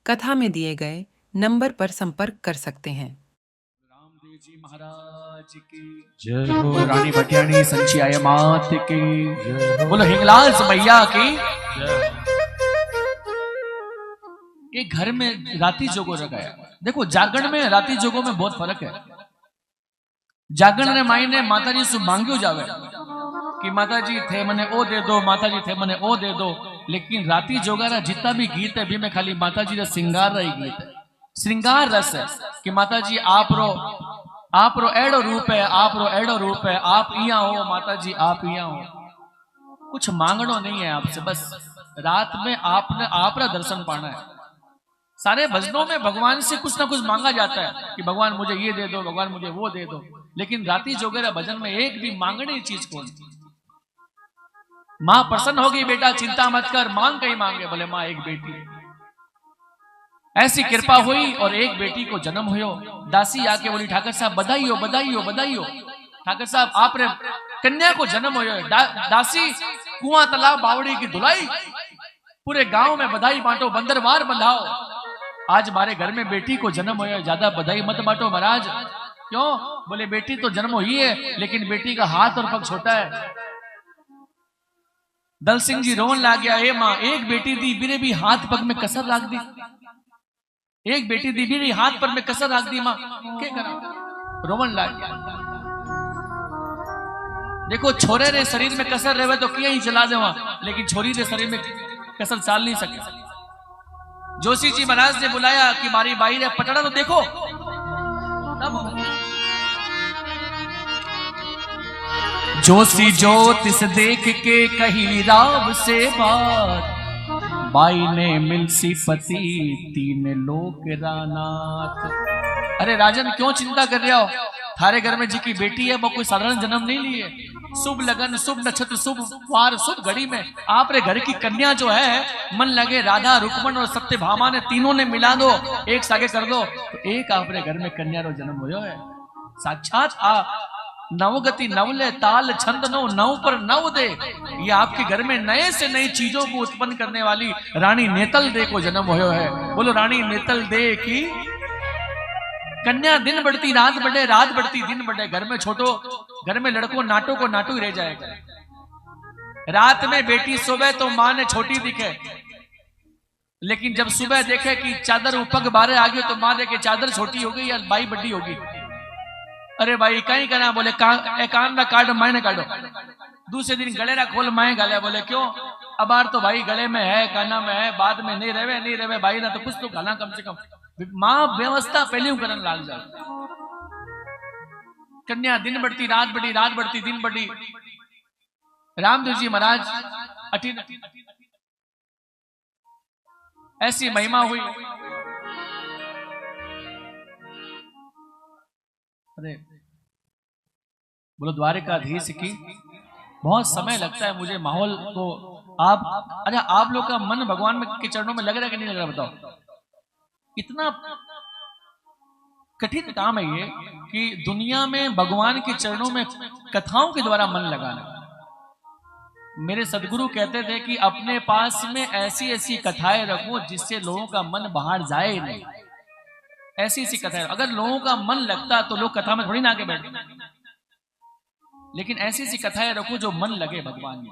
कथा में दिए गए नंबर पर संपर्क कर सकते हैं। रामदेव जी महाराज की जय हो। रानी भटियाणी संचियाय मात की जय हो। बोलो हिंगलाज मैया की जय। एक घर में राती जोगो रखाया। देखो जागरण में राती जोगो में बहुत फर्क है। जागरण ने माई ने माता जी से मांग्यो जावे कि माता जी थे मने ओ दे दो, माता जी थे मने ओ दे दो। लेकिन राती जोगारा जितना भी गीत है भी में खाली माता जी का श्रृंगार रही गीत है, श्रृंगार रस है कि माता जी आप रो एड़ो रूप है, आप रो एड़ो रूप है, आप इया हो माता जी, आप इया हो। कुछ मांगनो नहीं है आपसे, बस रात में आपने आपरा दर्शन पाना है। सारे भजनों में भगवान से कुछ ना कुछ मांगा जाता है कि भगवान मुझे ये दे दो, भगवान मुझे वो दे दो। लेकिन राती जोगेरा भजन में एक भी मांगने की चीज कौन। मां प्रसन्न होगी, बेटा चिंता मत कर, मांग कहीं मांगे। बोले मां एक बेटी, ऐसी कृपा हुई और एक बेटी को जन्म हुयो। दासी आके बोली ठाकर साहब बधाई हो, बधाई हो, बधाई हो। ठाकर साहब आपने कन्या को जन्म हुयो। दासी कुआं तालाब बावड़ी की धुलाई, पूरे गांव में बधाई बांटो, बंदरवार बंधाओ। आज हमारे घर में बेटी को जन्म हुआ, ज्यादा बधाई मत बांटो महाराज। क्यों? बोले बेटी तो जन्म हुई है लेकिन बेटी का हाथ और पग छोटा है। दल सिंह जी रोन ला गया, ए मां एक बेटी दी बिरे भी हाथ पग में कसर रख दी, एक बेटी दी बिरे हाथ पर में कसर रख दी। मां क्या करा, रोवन ला गया। देखो छोरे रे शरीर में कसर रहे तो किया ही चला दे, लेकिन छोरी रे शरीर में कसर चाल नहीं सके। जोशी जी महाराज ने बुलाया कि मारी बाई रे पटड़ा तो देखो। जोशी ज्योतिष देख के कही राव से बात, बाई ने मिलसी पति तीन लोक रानाथ। अरे राजन क्यों चिंता कर रहे हो, थारे घर में जी की बेटी है वो कोई साधारण जन्म नहीं लिए। शुभ लगन, शुभ नक्षत्र, शुभ वार, शुभ घड़ी में आप रे घर की कन्या जो है मन लगे राधा रुक्मण और सत्यभामा ने तीनों ने मिला दो, एक सागे कर दो तो एक आप रे घर में कन्या रो जन्म हुआ है। साक्षात नवगति नवले ताल छंद नो नव पर नव दे, ये आपके घर में नए से नई चीजों को उत्पन्न करने वाली रानी नेतल दे को जन्म हुआ है। बोलो रानी नेतल दे की कन्या दिन बढ़ती रात बढ़े, रात बढ़ती दिन बढ़े। घर में छोटो, घर में लड़कों नाटो को नाटो ही रह जाएगा। रात में बेटी सोवे तो मां ने छोटी दिखे, लेकिन जब सुबह देखे कि चादर उपग बारे आ गई तो मां देखे चादर छोटी हो गई या बाई बड़ी होगी। अरे भाई कहीं करना, बोले कान ना काटो मायने काटो। दूसरे दिन गले ना खोल माए गाले, बोले क्यों? अबार तो भाई गले में है, काना में है, बाद में नहीं रहे भाई ना तो कुछ तो गाना कम से कम। मां व्यवस्था पहले करन लाग जाए। कन्या दिन बढ़ती रात बढ़ी, रात बढ़ती दिन बढ़ी। रामदेव जी महाराज अठी ऐसी महिमा हुई। अरे बोलो द्वारिकाधीश की बहुत समय लगता है मुझे माहौल को। आप लोग का मन भगवान में के चरणों में लग रहा है कि नहीं लग रहा बताओ। इतना कठिन काम है ये कि दुनिया में भगवान के चरणों में कथाओं के द्वारा मन लगाना। मेरे सदगुरु कहते थे कि अपने पास में ऐसी ऐसी कथाएं रखो जिससे लोगों का मन बाहर जाए नहीं। ऐसी ऐसी कथाएं, अगर लोगों का मन लगता तो लोग कथा में थोड़ी ना आके बैठते, लेकिन ऐसी ऐसी कथाएं रखो जो मन लगे भगवान में।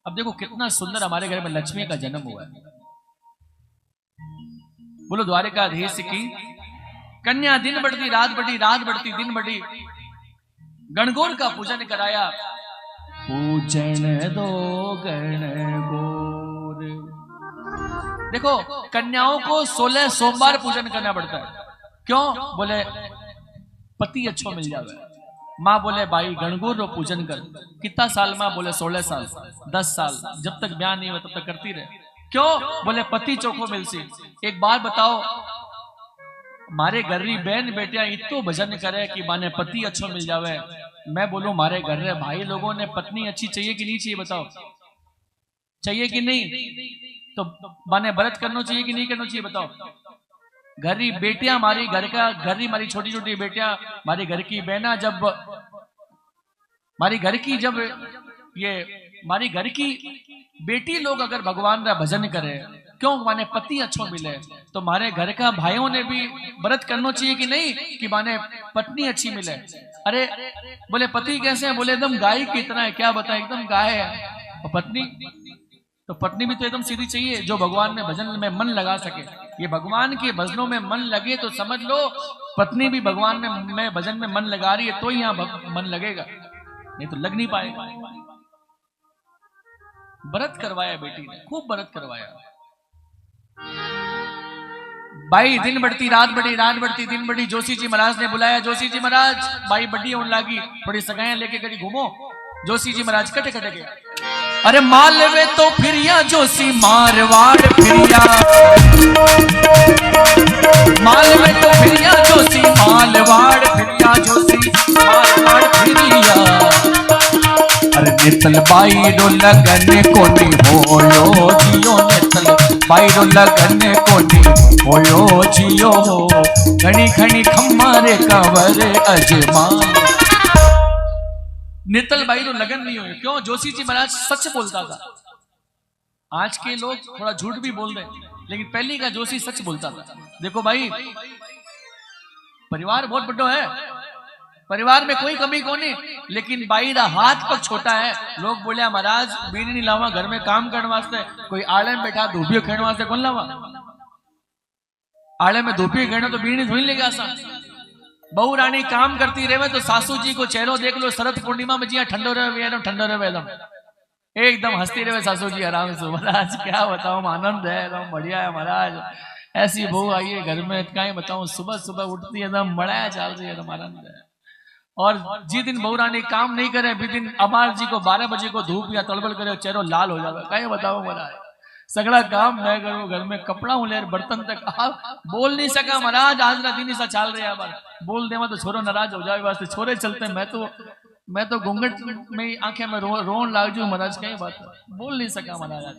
अब देखो कितना सुंदर हमारे घर में लक्ष्मी का जन्म हुआ है। बोलो द्वारिकाधीश की। कन्या दिन बढ़ती रात बढ़ी, रात बढ़ती दिन बढ़ी। गणगौर का पूजन कराया। पूजन दो गणगौर। देखो कन्याओं को 16 सोमवार पूजन करना पड़ता है। क्यों? बोले पति अच्छो मिल जावे। माँ बोले भाई गणगौर रो पूजन कर। कितना साल? माँ बोले 16 साल 10 साल, जब तक ब्याह नहीं हुआ तब तक करती रहे। क्यों? बोले पति चोखो मिलसी। एक बार बताओ, मारे गर्री बहन बेटिया इतो भजन करे कि माने पति अच्छो मिल जावे। मैं बोलूं मारे घर रे भाई लोगों ने पत्नी अच्छी चाहिए कि नहीं चाहिए बताओ? चाहिए कि नहीं? तो माने व्रत करना चाहिए कि नहीं करना चाहिए बताओ? घरी बेटियां हमारी घर का घरी हमारी छोटी छोटी बेटियां हमारी घर की बहना जब हमारी घर की जब ये हमारी घर की बेटी लोग अगर भगवान का भजन करे, क्यों? माने पति अच्छो मिले, तो हमारे घर का भाइयों ने भी व्रत करना चाहिए कि नहीं कि माने पत्नी अच्छी मिले। अरे बोले पति कैसे है? बोले एकदम गाय की तरह है। क्या बताए? एकदम गाय है। और पत्नी तो पत्नी भी तो एकदम सीधी चाहिए जो भगवान में भजन में मन लगा सके। ये भगवान के भजनों में मन लगे तो समझ लो पत्नी भी भगवान में भजन में मन लगा रही है तो यहाँ मन लगेगा, नहीं तो लग नहीं पाएगा। व्रत करवाया बेटी ने, खूब व्रत करवाया। भाई दिन बढ़ती रात बढ़ी, रात बढ़ती दिन बढ़ी। जोशी जी महाराज ने बुलाया। जोशी जी महाराज भाई बड्डी होने लगी, थोड़ी सगाएं लेके कहीं घूमो। जोशी जी महाराज कटे कटे गए। अरे मालवे तो फिरिया जोशी मारवाड़ फिरिया, मालवे तो फिरिया जोशी मालवाड़ फिरिया, जोशी मारवाड़ फिरिया। अरे नितल बाई रो लगन कोनी होयो जियो, नितल बाई रो लगन कोनी होयो जियो। घनी घनी खम्मारे कंवर अजमान। नितल बाई रो लगन नहीं हुई। क्यों? जोशी जी महाराज सच बोलता था। आज के लोग थोड़ा झूठ भी बोल रहे, लेकिन पहले का जोशी सच बोलता था। देखो भाई परिवार बहुत बड़ा है, परिवार में कोई कमी को नहीं, लेकिन बाई रा हाथ पर छोटा है। लोग बोले महाराज बीड़ी नहीं लावा घर में काम करने वास्ते, कोई आले में बैठा धूपियो खेलने वास्ते कौन लावा? आले में धूपियो खेलने तो बीड़ी धुई लेगा सा। बहु रानी काम करती रहे तो सासू जी को चेहरो देख लो, शरद पूर्णिमा में जिया ठंडो रहे एकदम, ठंडो रहे एकदम हंसती रहे सासू जी आराम से। महाराज क्या बताऊं, आनंद है एकदम बढ़िया है महाराज। ऐसी बहू आई है घर में, क्या बताऊं, सुबह सुबह उठती है एकदम बड़ा चाल रही है, एकदम आनंद है। और जिस दिन बहु रानी काम नहीं करे भी दिन अमार जी को 12 बजे को धूप या तड़बड़ करे चेहरो लाल हो जाए। क्या बताओ महाराज, सगड़ा काम मैं करूं घर में, कपड़ा हूं ले बर्तन तक आप बोल नहीं सका महाराज। आज ना दिन ऐसा चाल रहे हैं, बोल देवा तो छोरो नाराज हो जाए, वास्ते छोरे चलते। मैं तो घूंघट में आंखें में रोन लाग जू महाराज। कई बात बोल नहीं सका महाराज।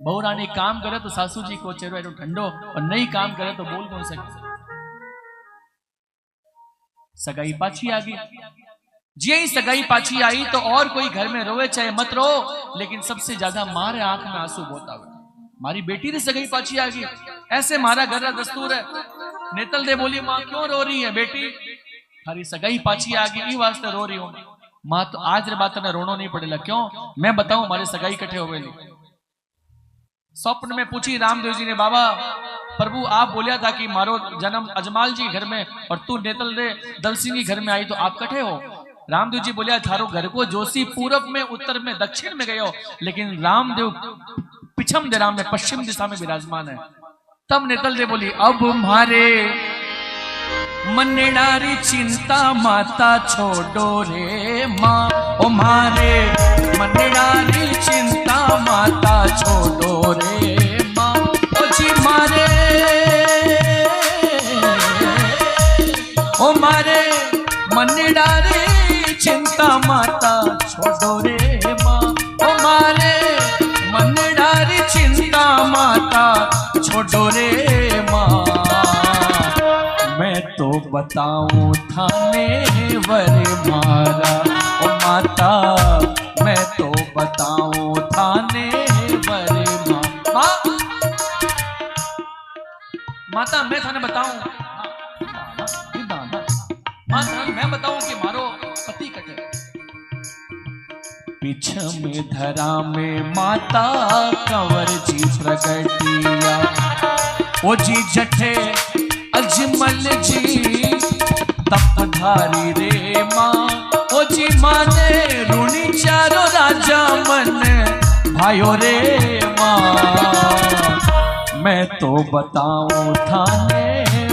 बहु रानी काम करे तो सासू जी को चेहरो ठंडो, और नहीं काम करे तो बोल कौन सके। सगाई पाछी आ गई। जी ही सगाई पाछी आई तो और कोई घर में रोए चाहे मत रो, लेकिन सबसे ज्यादा मारे आंख में आंसू बहुत आवे। मारी बेटी ने सगाई पाछी आ गई, ऐसे मारा घर का दस्तूर है। नेतल दे बोली माँ क्यों रो रही है बेटी? हरी सगाई पाछी आ गई वास्ते रो रही हूं माँ। तो आज रे बात ने रोनो नहीं पड़ेगा। क्यों? मैं बताऊं हमारे सगाई कट्ठे हो गए। स्वप्न में पूछी रामदेव जी ने, बाबा प्रभु आप बोलिया था कि मारो जन्म अजमाल जी घर में और तू नेतल दे दल सिंह घर में आई, तो आप कट्ठे हो? रामदेव जी बोलिया थारो घर को जोशी पूरब में, उत्तर में, दक्षिण में गयो, लेकिन रामदेव पिछम दिशा में, पश्चिम दिशा में विराजमान है। तब नेतल दे बोली, अब मारे मनेडारी चिंता माता छोड़ो रे माँ, ओ मारे मनेडारी चिंता माता छोड़ो रे माँ, ओ जी मारे, ओ मारे मनेडारी चिंता माता छोड़ो रे माँ, ओ मारे मनेडारी चिंता माता छोड़ो रे माँ। मैं तो बताऊं थाने वर मारा, ओ माता मैं तो बताऊं थाने वर माँ। माता मैं थाने बताऊं, माता मैं बताऊं कि मारो पति कटे। पीछे में धरा में माता कंवर जी प्रगटिया, ओ जी जठे अजमल जी तपधारी रे माँ, ओ जी माने ऋणी चारो राजा मन भाइयों रे माँ। मैं तो बताऊं थाने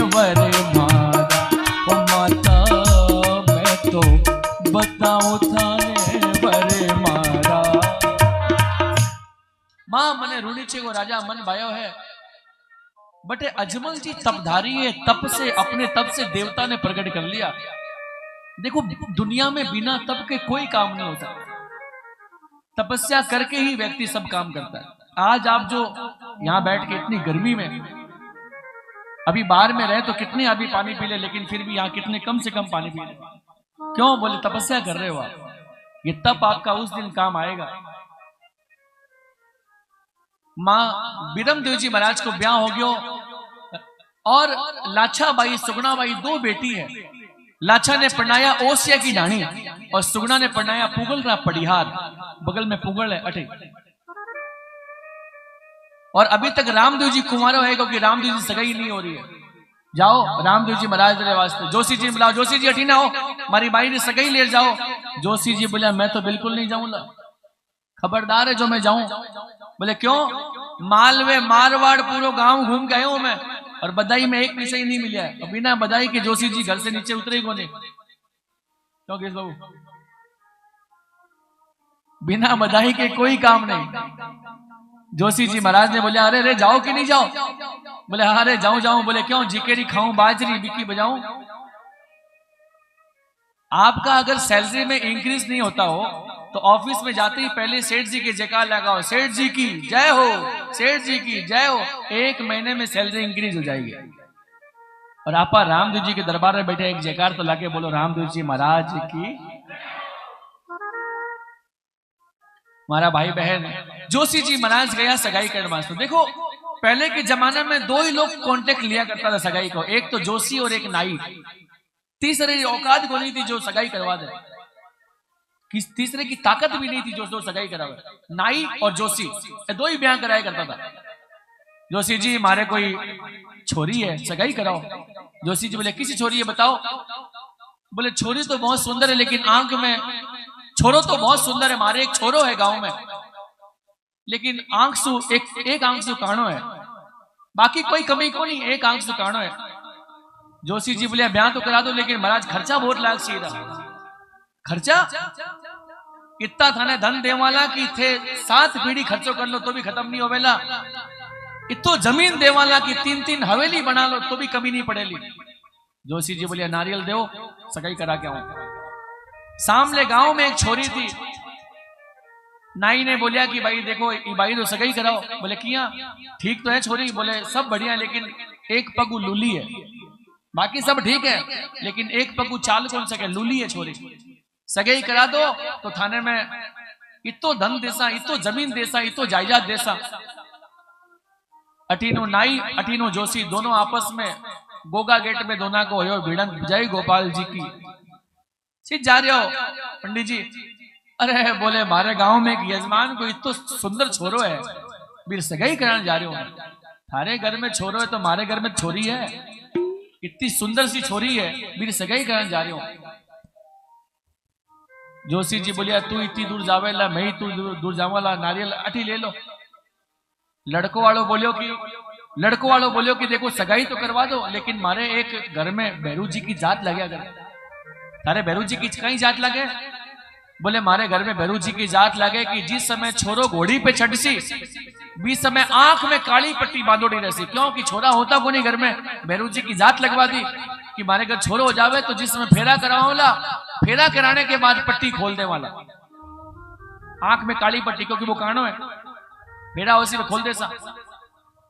वर मारा, ओ माता मैं तो बताऊं थाने वर मारा। माँ मने ऋणी छे वो राजा मन भाइयों है, बटे अजमल जी तपधारी है, तप से अपने तप से देवता ने प्रकट कर लिया। देखो दुनिया में बिना तप के कोई काम नहीं हो सकता, तपस्या करके ही व्यक्ति सब काम करता है। आज आप जो यहां बैठ के इतनी गर्मी में, अभी बाहर में रहे तो कितने अभी पानी पी ले, लेकिन फिर भी यहां कितने कम से कम पानी पी ले, क्यों? बोले तपस्या कर रहे हो आप, ये तप आपका उस दिन काम आएगा। माँ बिरम देव जी महाराज को ब्याह हो गयो और लाछा बाई सुगना बाई दो बेटी है। लाछा ने परनाया ओसिया की डाणी और सुगना ने परनाया पुगल रा पड़िहार, बगल में पुगल है अटे। और अभी तक रामदेव जी कुमारो है, क्योंकि रामदेव जी सगाई नहीं हो रही है। जाओ रामदेव जी महाराज रे वास्ते जोशी जी बुलाओ, जोशी जी अठी ना हो, मारी बाई ने सगाई ले जाओ। जोशी जी बोला मैं तो बिल्कुल नहीं जाऊंगा, खबरदार है जो मैं जाऊं। बोले क्यों? मालवे मारवाड़ पूरा गांव घूम के आया हूं मैं, और बधाई में एक विषय नहीं मिला है। बिना बधाई के जोशी जी घर से नीचे उतरे ही कोने। क्यों केश बाबू? बिना बधाई के कोई काम नहीं। जोशी जी महाराज ने बोले अरे रे जाओ कि नहीं जाओ? बोले अरे जाऊं जाऊं। बोले क्यों? जिकेरी खाऊं बाजरी बिकी बजाऊं। आपका अगर सैलरी में इंक्रीज नहीं होता हो तो ऑफिस में जाते ही पहले सेठ जी की जयकार लगाओ, सेठ जी की जय हो, सेठ जी की जय हो। 1 महीने में सैलरी इंक्रीज हो जाएगी। और आप रामदेव जी के दरबार में बैठे एक जयकार तो लाके बोलो रामदेव जी महाराज की। हमारा भाई बहन जोशी जी महाराज गया सगाई करने वास्ते। देखो पहले के जमाने में 2 ही लोग कांटेक्ट लिया करता था सगाई को, एक तो जोशी और एक नाई। तीसरे औकात को नहीं थी जो सगाई करवा दे, तीसरे की ताकत भी नहीं थी जो सगाई करावे। नाई और जोशी 2 ही ब्याह कराया करता था। जोशी जी हमारे कोई छोरी है सगाई कराओ। जोशी जी बोले किसी छोरी है बताओ। बोले छोरी तो बहुत सुंदर है लेकिन आंख में, छोरो तो बहुत सुंदर है, हमारे एक छोरो है गांव में लेकिन आंखसू एक आंखसू कानो है, बाकी कोई कमी को नहीं, एक आंखसू कानो है। जोशी जी बोले ब्याह तो करा दो लेकिन महाराज खर्चा बहुत लाग सीधा। खर्चा इतना थाने धन देवाला की थे 7 पीढ़ी खर्चो कर लो तो भी खत्म नहीं होवेला। इतो जमीन देवाला की 3-3 हवेली बना लो तो भी कमी नहीं पड़ेली। जोशी जी बोलिए नारियल दो सगाई करा के आऊं। सामने गांव में एक छोरी थी, नाई ने बोलिया कि भाई देखो ये भाई तो सगाई कराओ। बोले किया ठीक तो है छोरी, बोले सब बढ़िया लेकिन एक पगू लूली है, बाकी सब ठीक है लेकिन एक पगू चाल कौन सके, लूली है छोरी। सगाई करा दो तो थाने में इतो धन देसा, इतो जमीन देसा, इतो जायदाद देसा। अटीनो नाई अटीनो जोशी दोनों आपस में गोगा गेट में दोनों को हो भिड़न। जय गोपाल जी की। सीध जा रहे हो पंडित जी? अरे बोले मारे गांव में एक यजमान को इतो सुंदर छोरो है, बीर सगाई कराने जा रहे हो। थारे घर में छोरो है तो मारे घर में छोरी है, इतनी सुंदर सी छोरी है, बीर सगाई कराने जा रहे हो। जोशी जी बोलिया तू इतनी दूर जावेला, मैं ही तू दूर जावाला, नारियल अठी ले लो। लड़को वालों बोलियो कि लड़कों वालों बोलो कि देखो सगाई तो करवा दो, लेकिन मारे एक घर में भैरू जी की जात लगे। अगर तारे भैरू जी की कहीं जात लगे? बोले मारे घर में भैरू जी की जात लगे कि जिस समय छोरो घोड़ी पे चढ़सी, बीस समय आंख में काली पट्टी बांधोड़ी रहसी। क्यों कि छोरा होता को नहीं घर में, भैरू जी की जात लगवा दी कि मारे घर छोरो हो जावे तो जिस समय फेरा कराओला, फेरा कराने के बाद पट्टी खोल दे वाला, आंख में काली पट्टी, क्योंकि वो कानो है, फेरा उसी में खोल दे सा।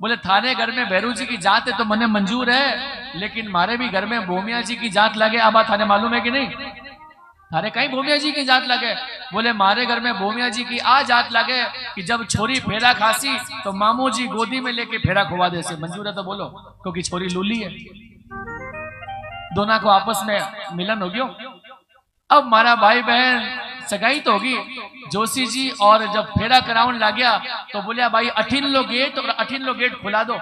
बोले थारे घर में भैरू जी की जात है तो मने मंजूर है, लेकिन मारे भी घर में भूमिया जी की जात लगे। आ बात थाने मालूम है कि नहीं? थारे कहीं भूमिया जी की जात लगे? बोले मारे घर में भूमिया जी की आ जात लगे कि जब छोरी फेरा खासी तो मामू जी गोदी में लेके फेरा खुवा दे से। मंजूर है तो बोलो, क्योंकि छोरी लूली है। दोनों को आपस में मिलन हो गयो। अब मारा भाई बहन सगाई तो होगी, जोशी जी और जब फेरा कराउन लग गया तो बोलिया भाई 18 लो गेट और 18 लो गेट खुला दो,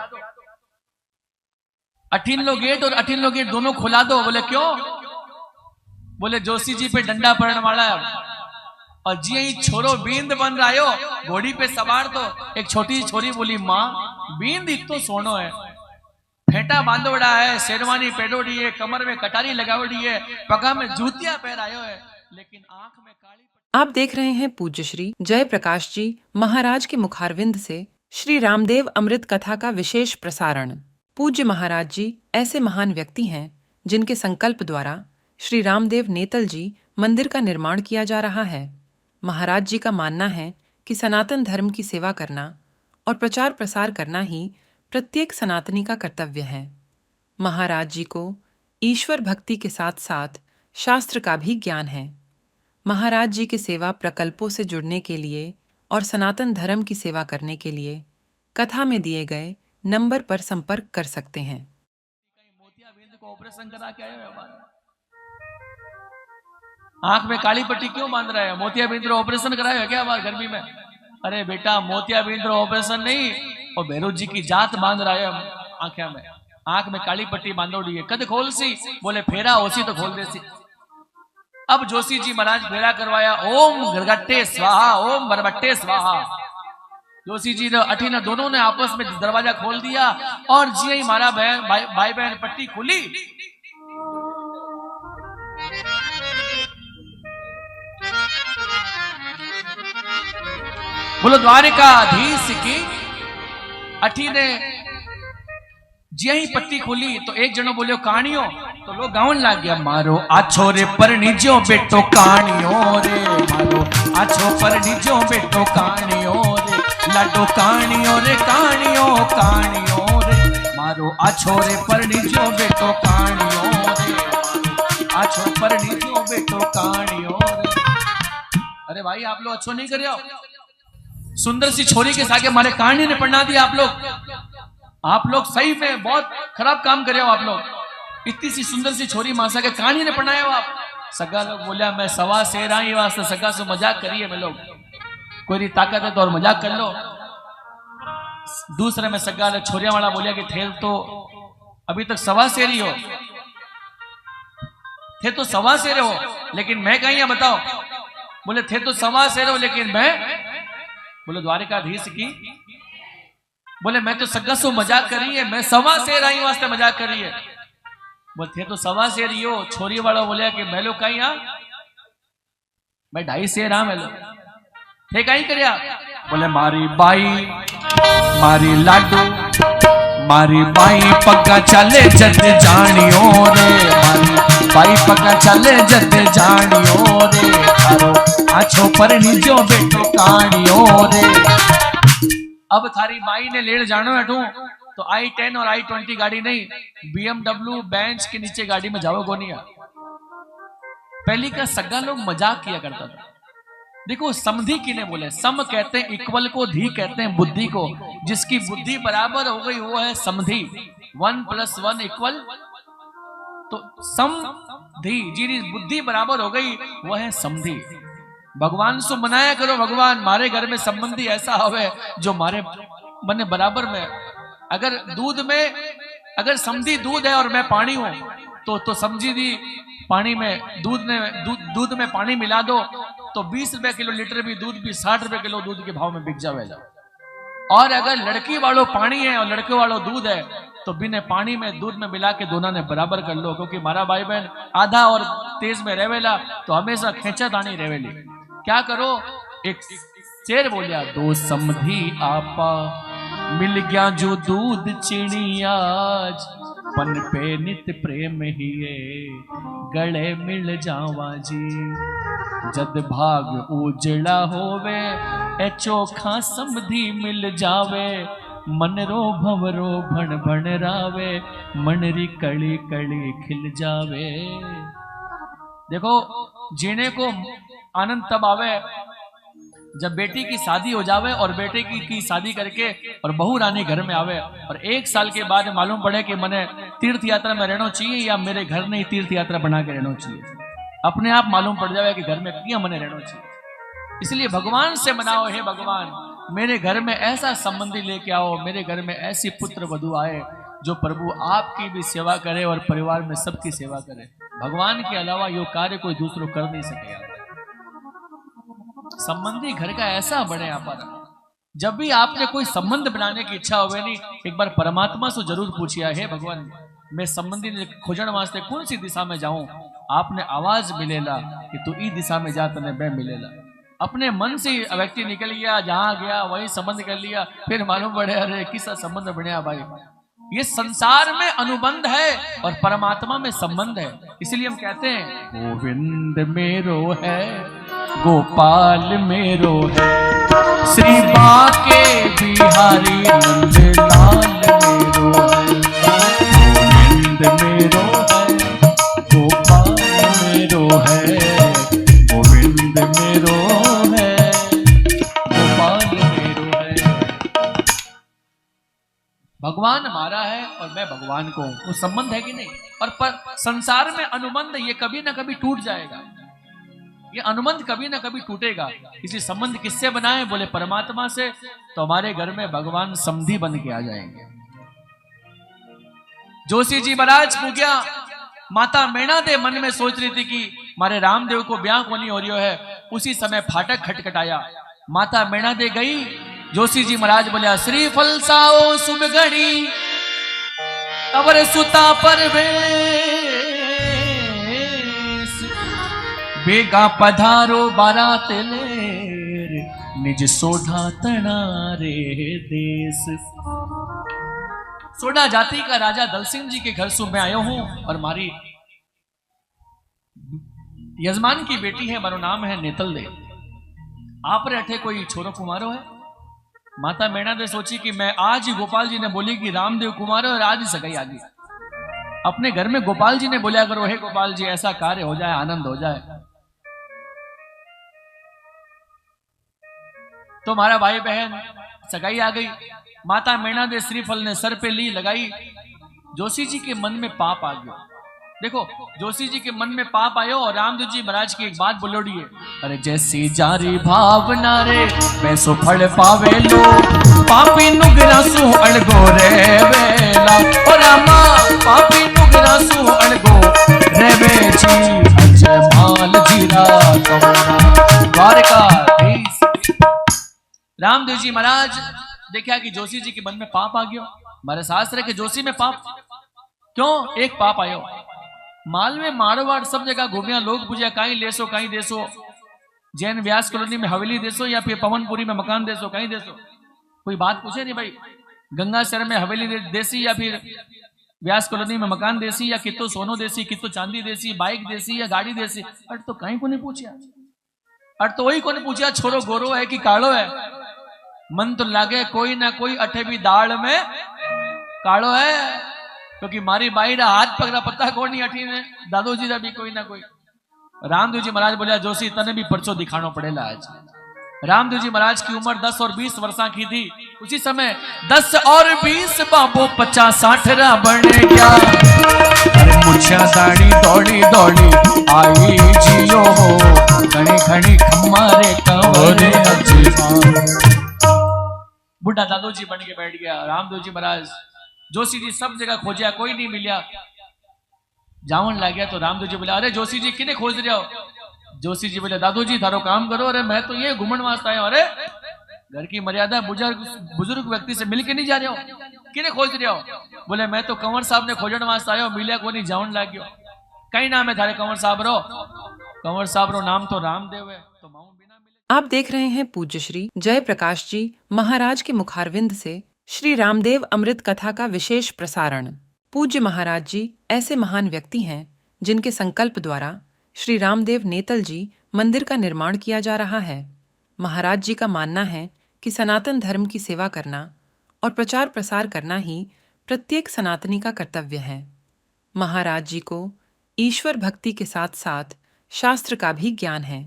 18 लो गेट और 18 लो गेट दोनों खुला दो। बोले क्यों? बोले जोशी जी पे डंडा पड़ने वाला है, और जी ही छोरो बींद बन रहा हो घोड़ी पे सवार। तो एक छोटी छोरी बोली माँ बींद इतो सोनो है, फेंटा बांधोड़ा है, शेरवानी पेडोड़ी है, कमर में कटारी लगावड़ी है, पगा में जूतियां पहनायो है, लेकिन आंख में काली। आप देख रहे हैं पूज्य श्री जय प्रकाश जी महाराज के मुखारविंद से श्री रामदेव अमृत कथा का विशेष प्रसारण। पूज्य महाराज जी ऐसे महान व्यक्ति हैं जिनके संकल्प द्वारा श्री रामदेव नेतल जी मंदिर का निर्माण किया जा रहा है। महाराज जी का मानना है कि सनातन धर्म की सेवा करना और प्रचार प्रसार करना ही प्रत्येक सनातनी का कर्तव्य है। महाराज जी को ईश्वर भक्ति के साथ साथ शास्त्र का भी ज्ञान है। महाराज जी के सेवा प्रकल्पों से जुड़ने के लिए और सनातन धर्म की सेवा करने के लिए कथा में दिए गए नंबर पर संपर्क कर सकते हैं। मोतियाबिंद को ऑपरेशन करा के आए हो, आंख में काली पट्टी क्यों बांध रहा है? मोतियाबिंद ऑपरेशन कराया क्या बात गर्मी में? अरे बेटा मोतियाबिंद ऑपरेशन नहीं, और भैरू जी की जात बांध रहा है आंखें में, आंख में काली पट्टी बांधोड़ी है। कद खोल सी? बोले फेरा होसी तो खोल देसी। अब जोशी जी महाराज फेरा करवाया, ओम गरगट्टे स्वाहा, ओम बरबट्टे स्वाहा। जोशी जी ने 18 दोनों ने आपस में दरवाजा खोल दिया, और जी ही हमारा भाई बहन पट्टी खुली। बोलो द्वारिकाधीश की 18 जी ही पट्टी खोली तो एक जनो बोलियो कहानियों, तो लोग गावन लग गया, मारो आछो रे पर निजो बेटो कहानियों रे, मारो आछो पर निजो बेटो कहानियों रे, लाडो कहानियों रे कहानियों कहानियों रे, मारो आछो रे पर निजो बेटो कहानियों रे, आछो पर निजो बेटो कहानियों रे। अरे भाई आप लोग अच्छो नहीं कर रहे हो, सुंदर सी छोरी के साथ हमारे कहानी ने पढ़ना दी। आप लोग सही में बहुत खराब काम कर रहे हो। आप लोग इतनी सी सुंदर सी छोरी मासा के कहानी ने पढ़ाया हो आप। सगा लोग बोलिया मैं सवा शेर आई वास्ते सगा से मजाक करिए मैं लोग, कोई ताकत है तो और मजाक कर लो। दूसरे में सगा छोरिया वाला बोलिया कि थे तो अभी तक सवा शेर ही हो, थे तो सवा शेर हो, लेकिन मैं कहीं बताओ। बोले थे तो सवा शेर हो लेकिन मैं, बोले द्वारिकाधीश की, बोले मैं तो सगा सो मजाक करी है, मैं सवा शेर आई वास्ते मजाक करी है। बोले थे तो सवा शेर ही हो। छोरी वाला बोले कि मैं लोग कहीं आ, मैं 2.5 शेर हाँ मैं लोग थे कहीं करया। बोले मारी बाई मारी लाडू मारी बाई पक्का चले जद जानियो रे, मारी बाई पक्का चले जद जानियो रे, थारो आछो पर निजो बेटो कहानियो रे। अब थारी बाई ने लेड़ जानो है तो i10 और i20 गाड़ी नहीं, BMW बेंच के नीचे गाड़ी में जाओ गोनिया। पहली का सगा लोग मजाक किया करता था। देखो समधी किने बोले, सम कहते हैं इक्वल को, धी कहते हैं बुद्धि को। जिसकी बुद्धि बराबर हो गई वो है समधी। 1 + 1 = तो समधी, जिसकी बुद्धि बराबर हो गई वो है समधी। भगवान से मनाया करो, भगवान मारे घर में संबंधी ऐसा होवे जो मारे बने बराबर में। अगर दूध में, अगर समझी दूध है और मैं पानी हूं तो समझी दी पानी में दूध में पानी मिला दो तो 20 रुपए किलो लीटर भी दूध भी 60 रुपए किलो दूध के भाव में बिक जाएगा। और अगर लड़की वालों पानी है और लड़के वालों दूध है तो बिना पानी में दूध में मिला के दोनों ने बराबर कर लो, क्योंकि मारा भाई बहन आधा और तेज में रेवेला तो हमेशा खेचा दानी रेवेली। क्या करो, एक शेर बोलिया, दो समधी आपा मिल गया जो दूध चीनी आज, पन पे नित प्रेम ही गले मिल जावा जी, जद भाग उजड़ा होवे ए चोखा समधी मिल जावे, मनरो भंवरो भण भण रावे, मनरी कली कली खिल जावे। देखो, जीने को आनंद तब आवे जब बेटी की शादी हो जावे और बेटे की शादी करके और बहू रानी घर में आवे और 1 साल के बाद मालूम पड़े कि मैंने तीर्थ यात्रा में रहना चाहिए या मेरे घर में ही तीर्थ यात्रा बना के रहना चाहिए। अपने आप मालूम पड़ जावे कि घर में क्या मने रहना चाहिए। इसलिए भगवान से मनाओ, हे भगवान मेरे घर में ऐसा संबंधी लेके आओ, मेरे घर में ऐसी पुत्र वधू आए जो प्रभु आपकी भी सेवा करे और परिवार में सबकी सेवा करे। भगवान के अलावा यो कार्य कोई दूसरो कर नहीं सकेगा। संबंधी घर का ऐसा बने यहाँ पर। जब भी आपने कोई संबंध बनाने की इच्छा होवे नहीं, एक बार परमात्मा से जरूर पूछिया, हे भगवान मैं संबंधी ने खोजण वास्ते कौन सी दिशा में जाऊं। आपने आवाज मिलेला कि तू ई दिशा में जा, तने बे मिलेला। अपने मन से व्यक्ति निकल गया, जहां गया वही संबंध कर लिया, फिर मालूम पड़े अरे किसा संबंध बढ़िया भाई। ये संसार में अनुबंध है और परमात्मा में संबंध है। इसलिए हम कहते हैं गोविंद मेरो है, गोपाल मेरो है, श्री बाके बिहारी नंदलाल मेरो है, गोविंद मेरो है, गोपाल मेरो है, गोविंद मेरो है, गोपाल मेरो है। भगवान हमारा है और मैं भगवान को हूं, वो संबंध है कि नहीं। और पर संसार में अनुबंध ये कभी ना कभी टूट जाएगा, ये अनुबंध कभी ना कभी टूटेगा। इसलिए संबंध किससे बनाए, बोले परमात्मा से, तो हमारे घर में भगवान समधी बन के आ जाएंगे। जोशी जी महाराज पूज्ञा माता मैणा दे मन में सोच रही थी कि मारे रामदेव को ब्याह कोनी हो रही है। उसी समय फाटक खटखटाया, माता मैणा दे गई। जोशी जी महाराज बोलिया, श्री फलसाओ सुमगणी अवर सुता पर बेगा पधारो बारात लेर, निज सोढ़ा तना रे देश। सोढ़ा जाति का राजा दल सिंह जी के घर से मैं आयो हूं और मारी यजमान की बेटी है, मारो नाम है नेतल दे। आप रे अठे कोई छोरो कुमारो है। माता मैणा दे सोची कि मैं आज ही, गोपाल जी ने बोली कि रामदेव कुमार और आज ही सगाई आ गई। अपने घर में गोपाल जी ने बोला करो, हे गोपाल जी ऐसा कार्य हो जाए, आनंद हो जाए। तो हमारा भाई बहन सगाई आ गई। माता मैणा दे श्रीफल ने सर पे ली लगाई। जोशी जी के मन में पाप आ गया। देखो, जोशी जी के मन में पाप आयो और रामदेव जी महाराज की एक बात बोलोड़ी है, अरे जैसी जारी भावना रे वैसो फल पावे लो, पापी नुगरा सु अड़गो रे वेला, ओ रामा पापी नुगरा सु अड़गो रे वे जी, अजय माल जीरा कवरा द्वारका। रामदेव जी महाराज देखा कि जोशी जी के मन में पाप आ गया। हमारे शास्त्र के जोशी में पाप क्यों, एक पाप आयो। मालवे मारवाड़ सब जगह घूमिया, लोग पूछा कहीं लेसो कहीं देसो, जैन व्यास कॉलोनी में हवेली देसो या फिर पवनपुरी में मकान देसो, कहीं देसो। कोई बात पूछे नहीं भाई, गंगा शहर में हवेली देसी या फिर व्यास कॉलोनी में मकान देसी या कितो सोनो देसी, कितो चांदी देसी, बाइक देसी या गाड़ी देसी। अट तो कहीं को नहीं पूछा, अट तो वही को नहीं पूछा छोरो गोरो है कि कालो है। मन तो लागे कोई ना कोई अठे भी दाल में कालो है, क्योंकि मारी बाई रा हाथ पकड़ा पता कौन नहीं अठी ने दादू जी भी कोई ना कोई। रामदेव जी महाराज बोलिया, जोशी तने भी परचो दिखानो पड़ेला आज। रामदेव जी महाराज की उम्र 10 और 20 वर्षा की थी। उसी समय 10 और 20 बाबू 50-60 रा बन गया। अरे मुछिया दाढ़ी दौड़ी दौड़ी आई जियो हो, खणी खणी खम्मारे कंवरे बुढ़ा दादू जी बन के बैठ गया। रामदेव जी महाराज जोशी जी सब जगह खोजा, कोई नहीं मिलिया। जावन लग गया तो रामदेव जी बोला, अरे जोशी जी किने खोज रहे हो। जोशी जी बोले, दादू जी थारो काम करो। अरे मैं तो ये घूमन वास्ते आया। अरे घर की मर्यादा बुजुर्ग बुजुर्ग व्यक्ति से मिल के नहीं जा रहे हो, किने खोज रहे हो? बोले मैं तो कंवर साहब ने खोजण वास्ते आयो, मिल्या को नहीं जावन लाग्यो। कई नाम है थारे कंवर साहब रो? कंवर साहब रो नाम तो रामदेव है, तो माऊ बिना मिले। आप देख रहे हैं पूज्य श्री जय प्रकाश जी महाराज के मुखारविंद से श्री रामदेव अमृत कथा का विशेष प्रसारण। पूज्य महाराज जी ऐसे महान व्यक्ति हैं जिनके संकल्प द्वारा श्री रामदेव नेतल जी मंदिर का निर्माण किया जा रहा है। महाराज जी का मानना है कि सनातन धर्म की सेवा करना और प्रचार प्रसार करना ही प्रत्येक सनातनी का कर्तव्य है। महाराज जी को ईश्वर भक्ति के साथ साथ शास्त्र का भी ज्ञान है।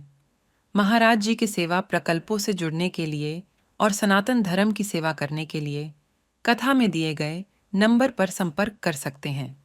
महाराज जी के सेवा प्रकल्पों से जुड़ने के लिए और सनातन धर्म की सेवा करने के लिए कथा में दिए गए नंबर पर संपर्क कर सकते हैं।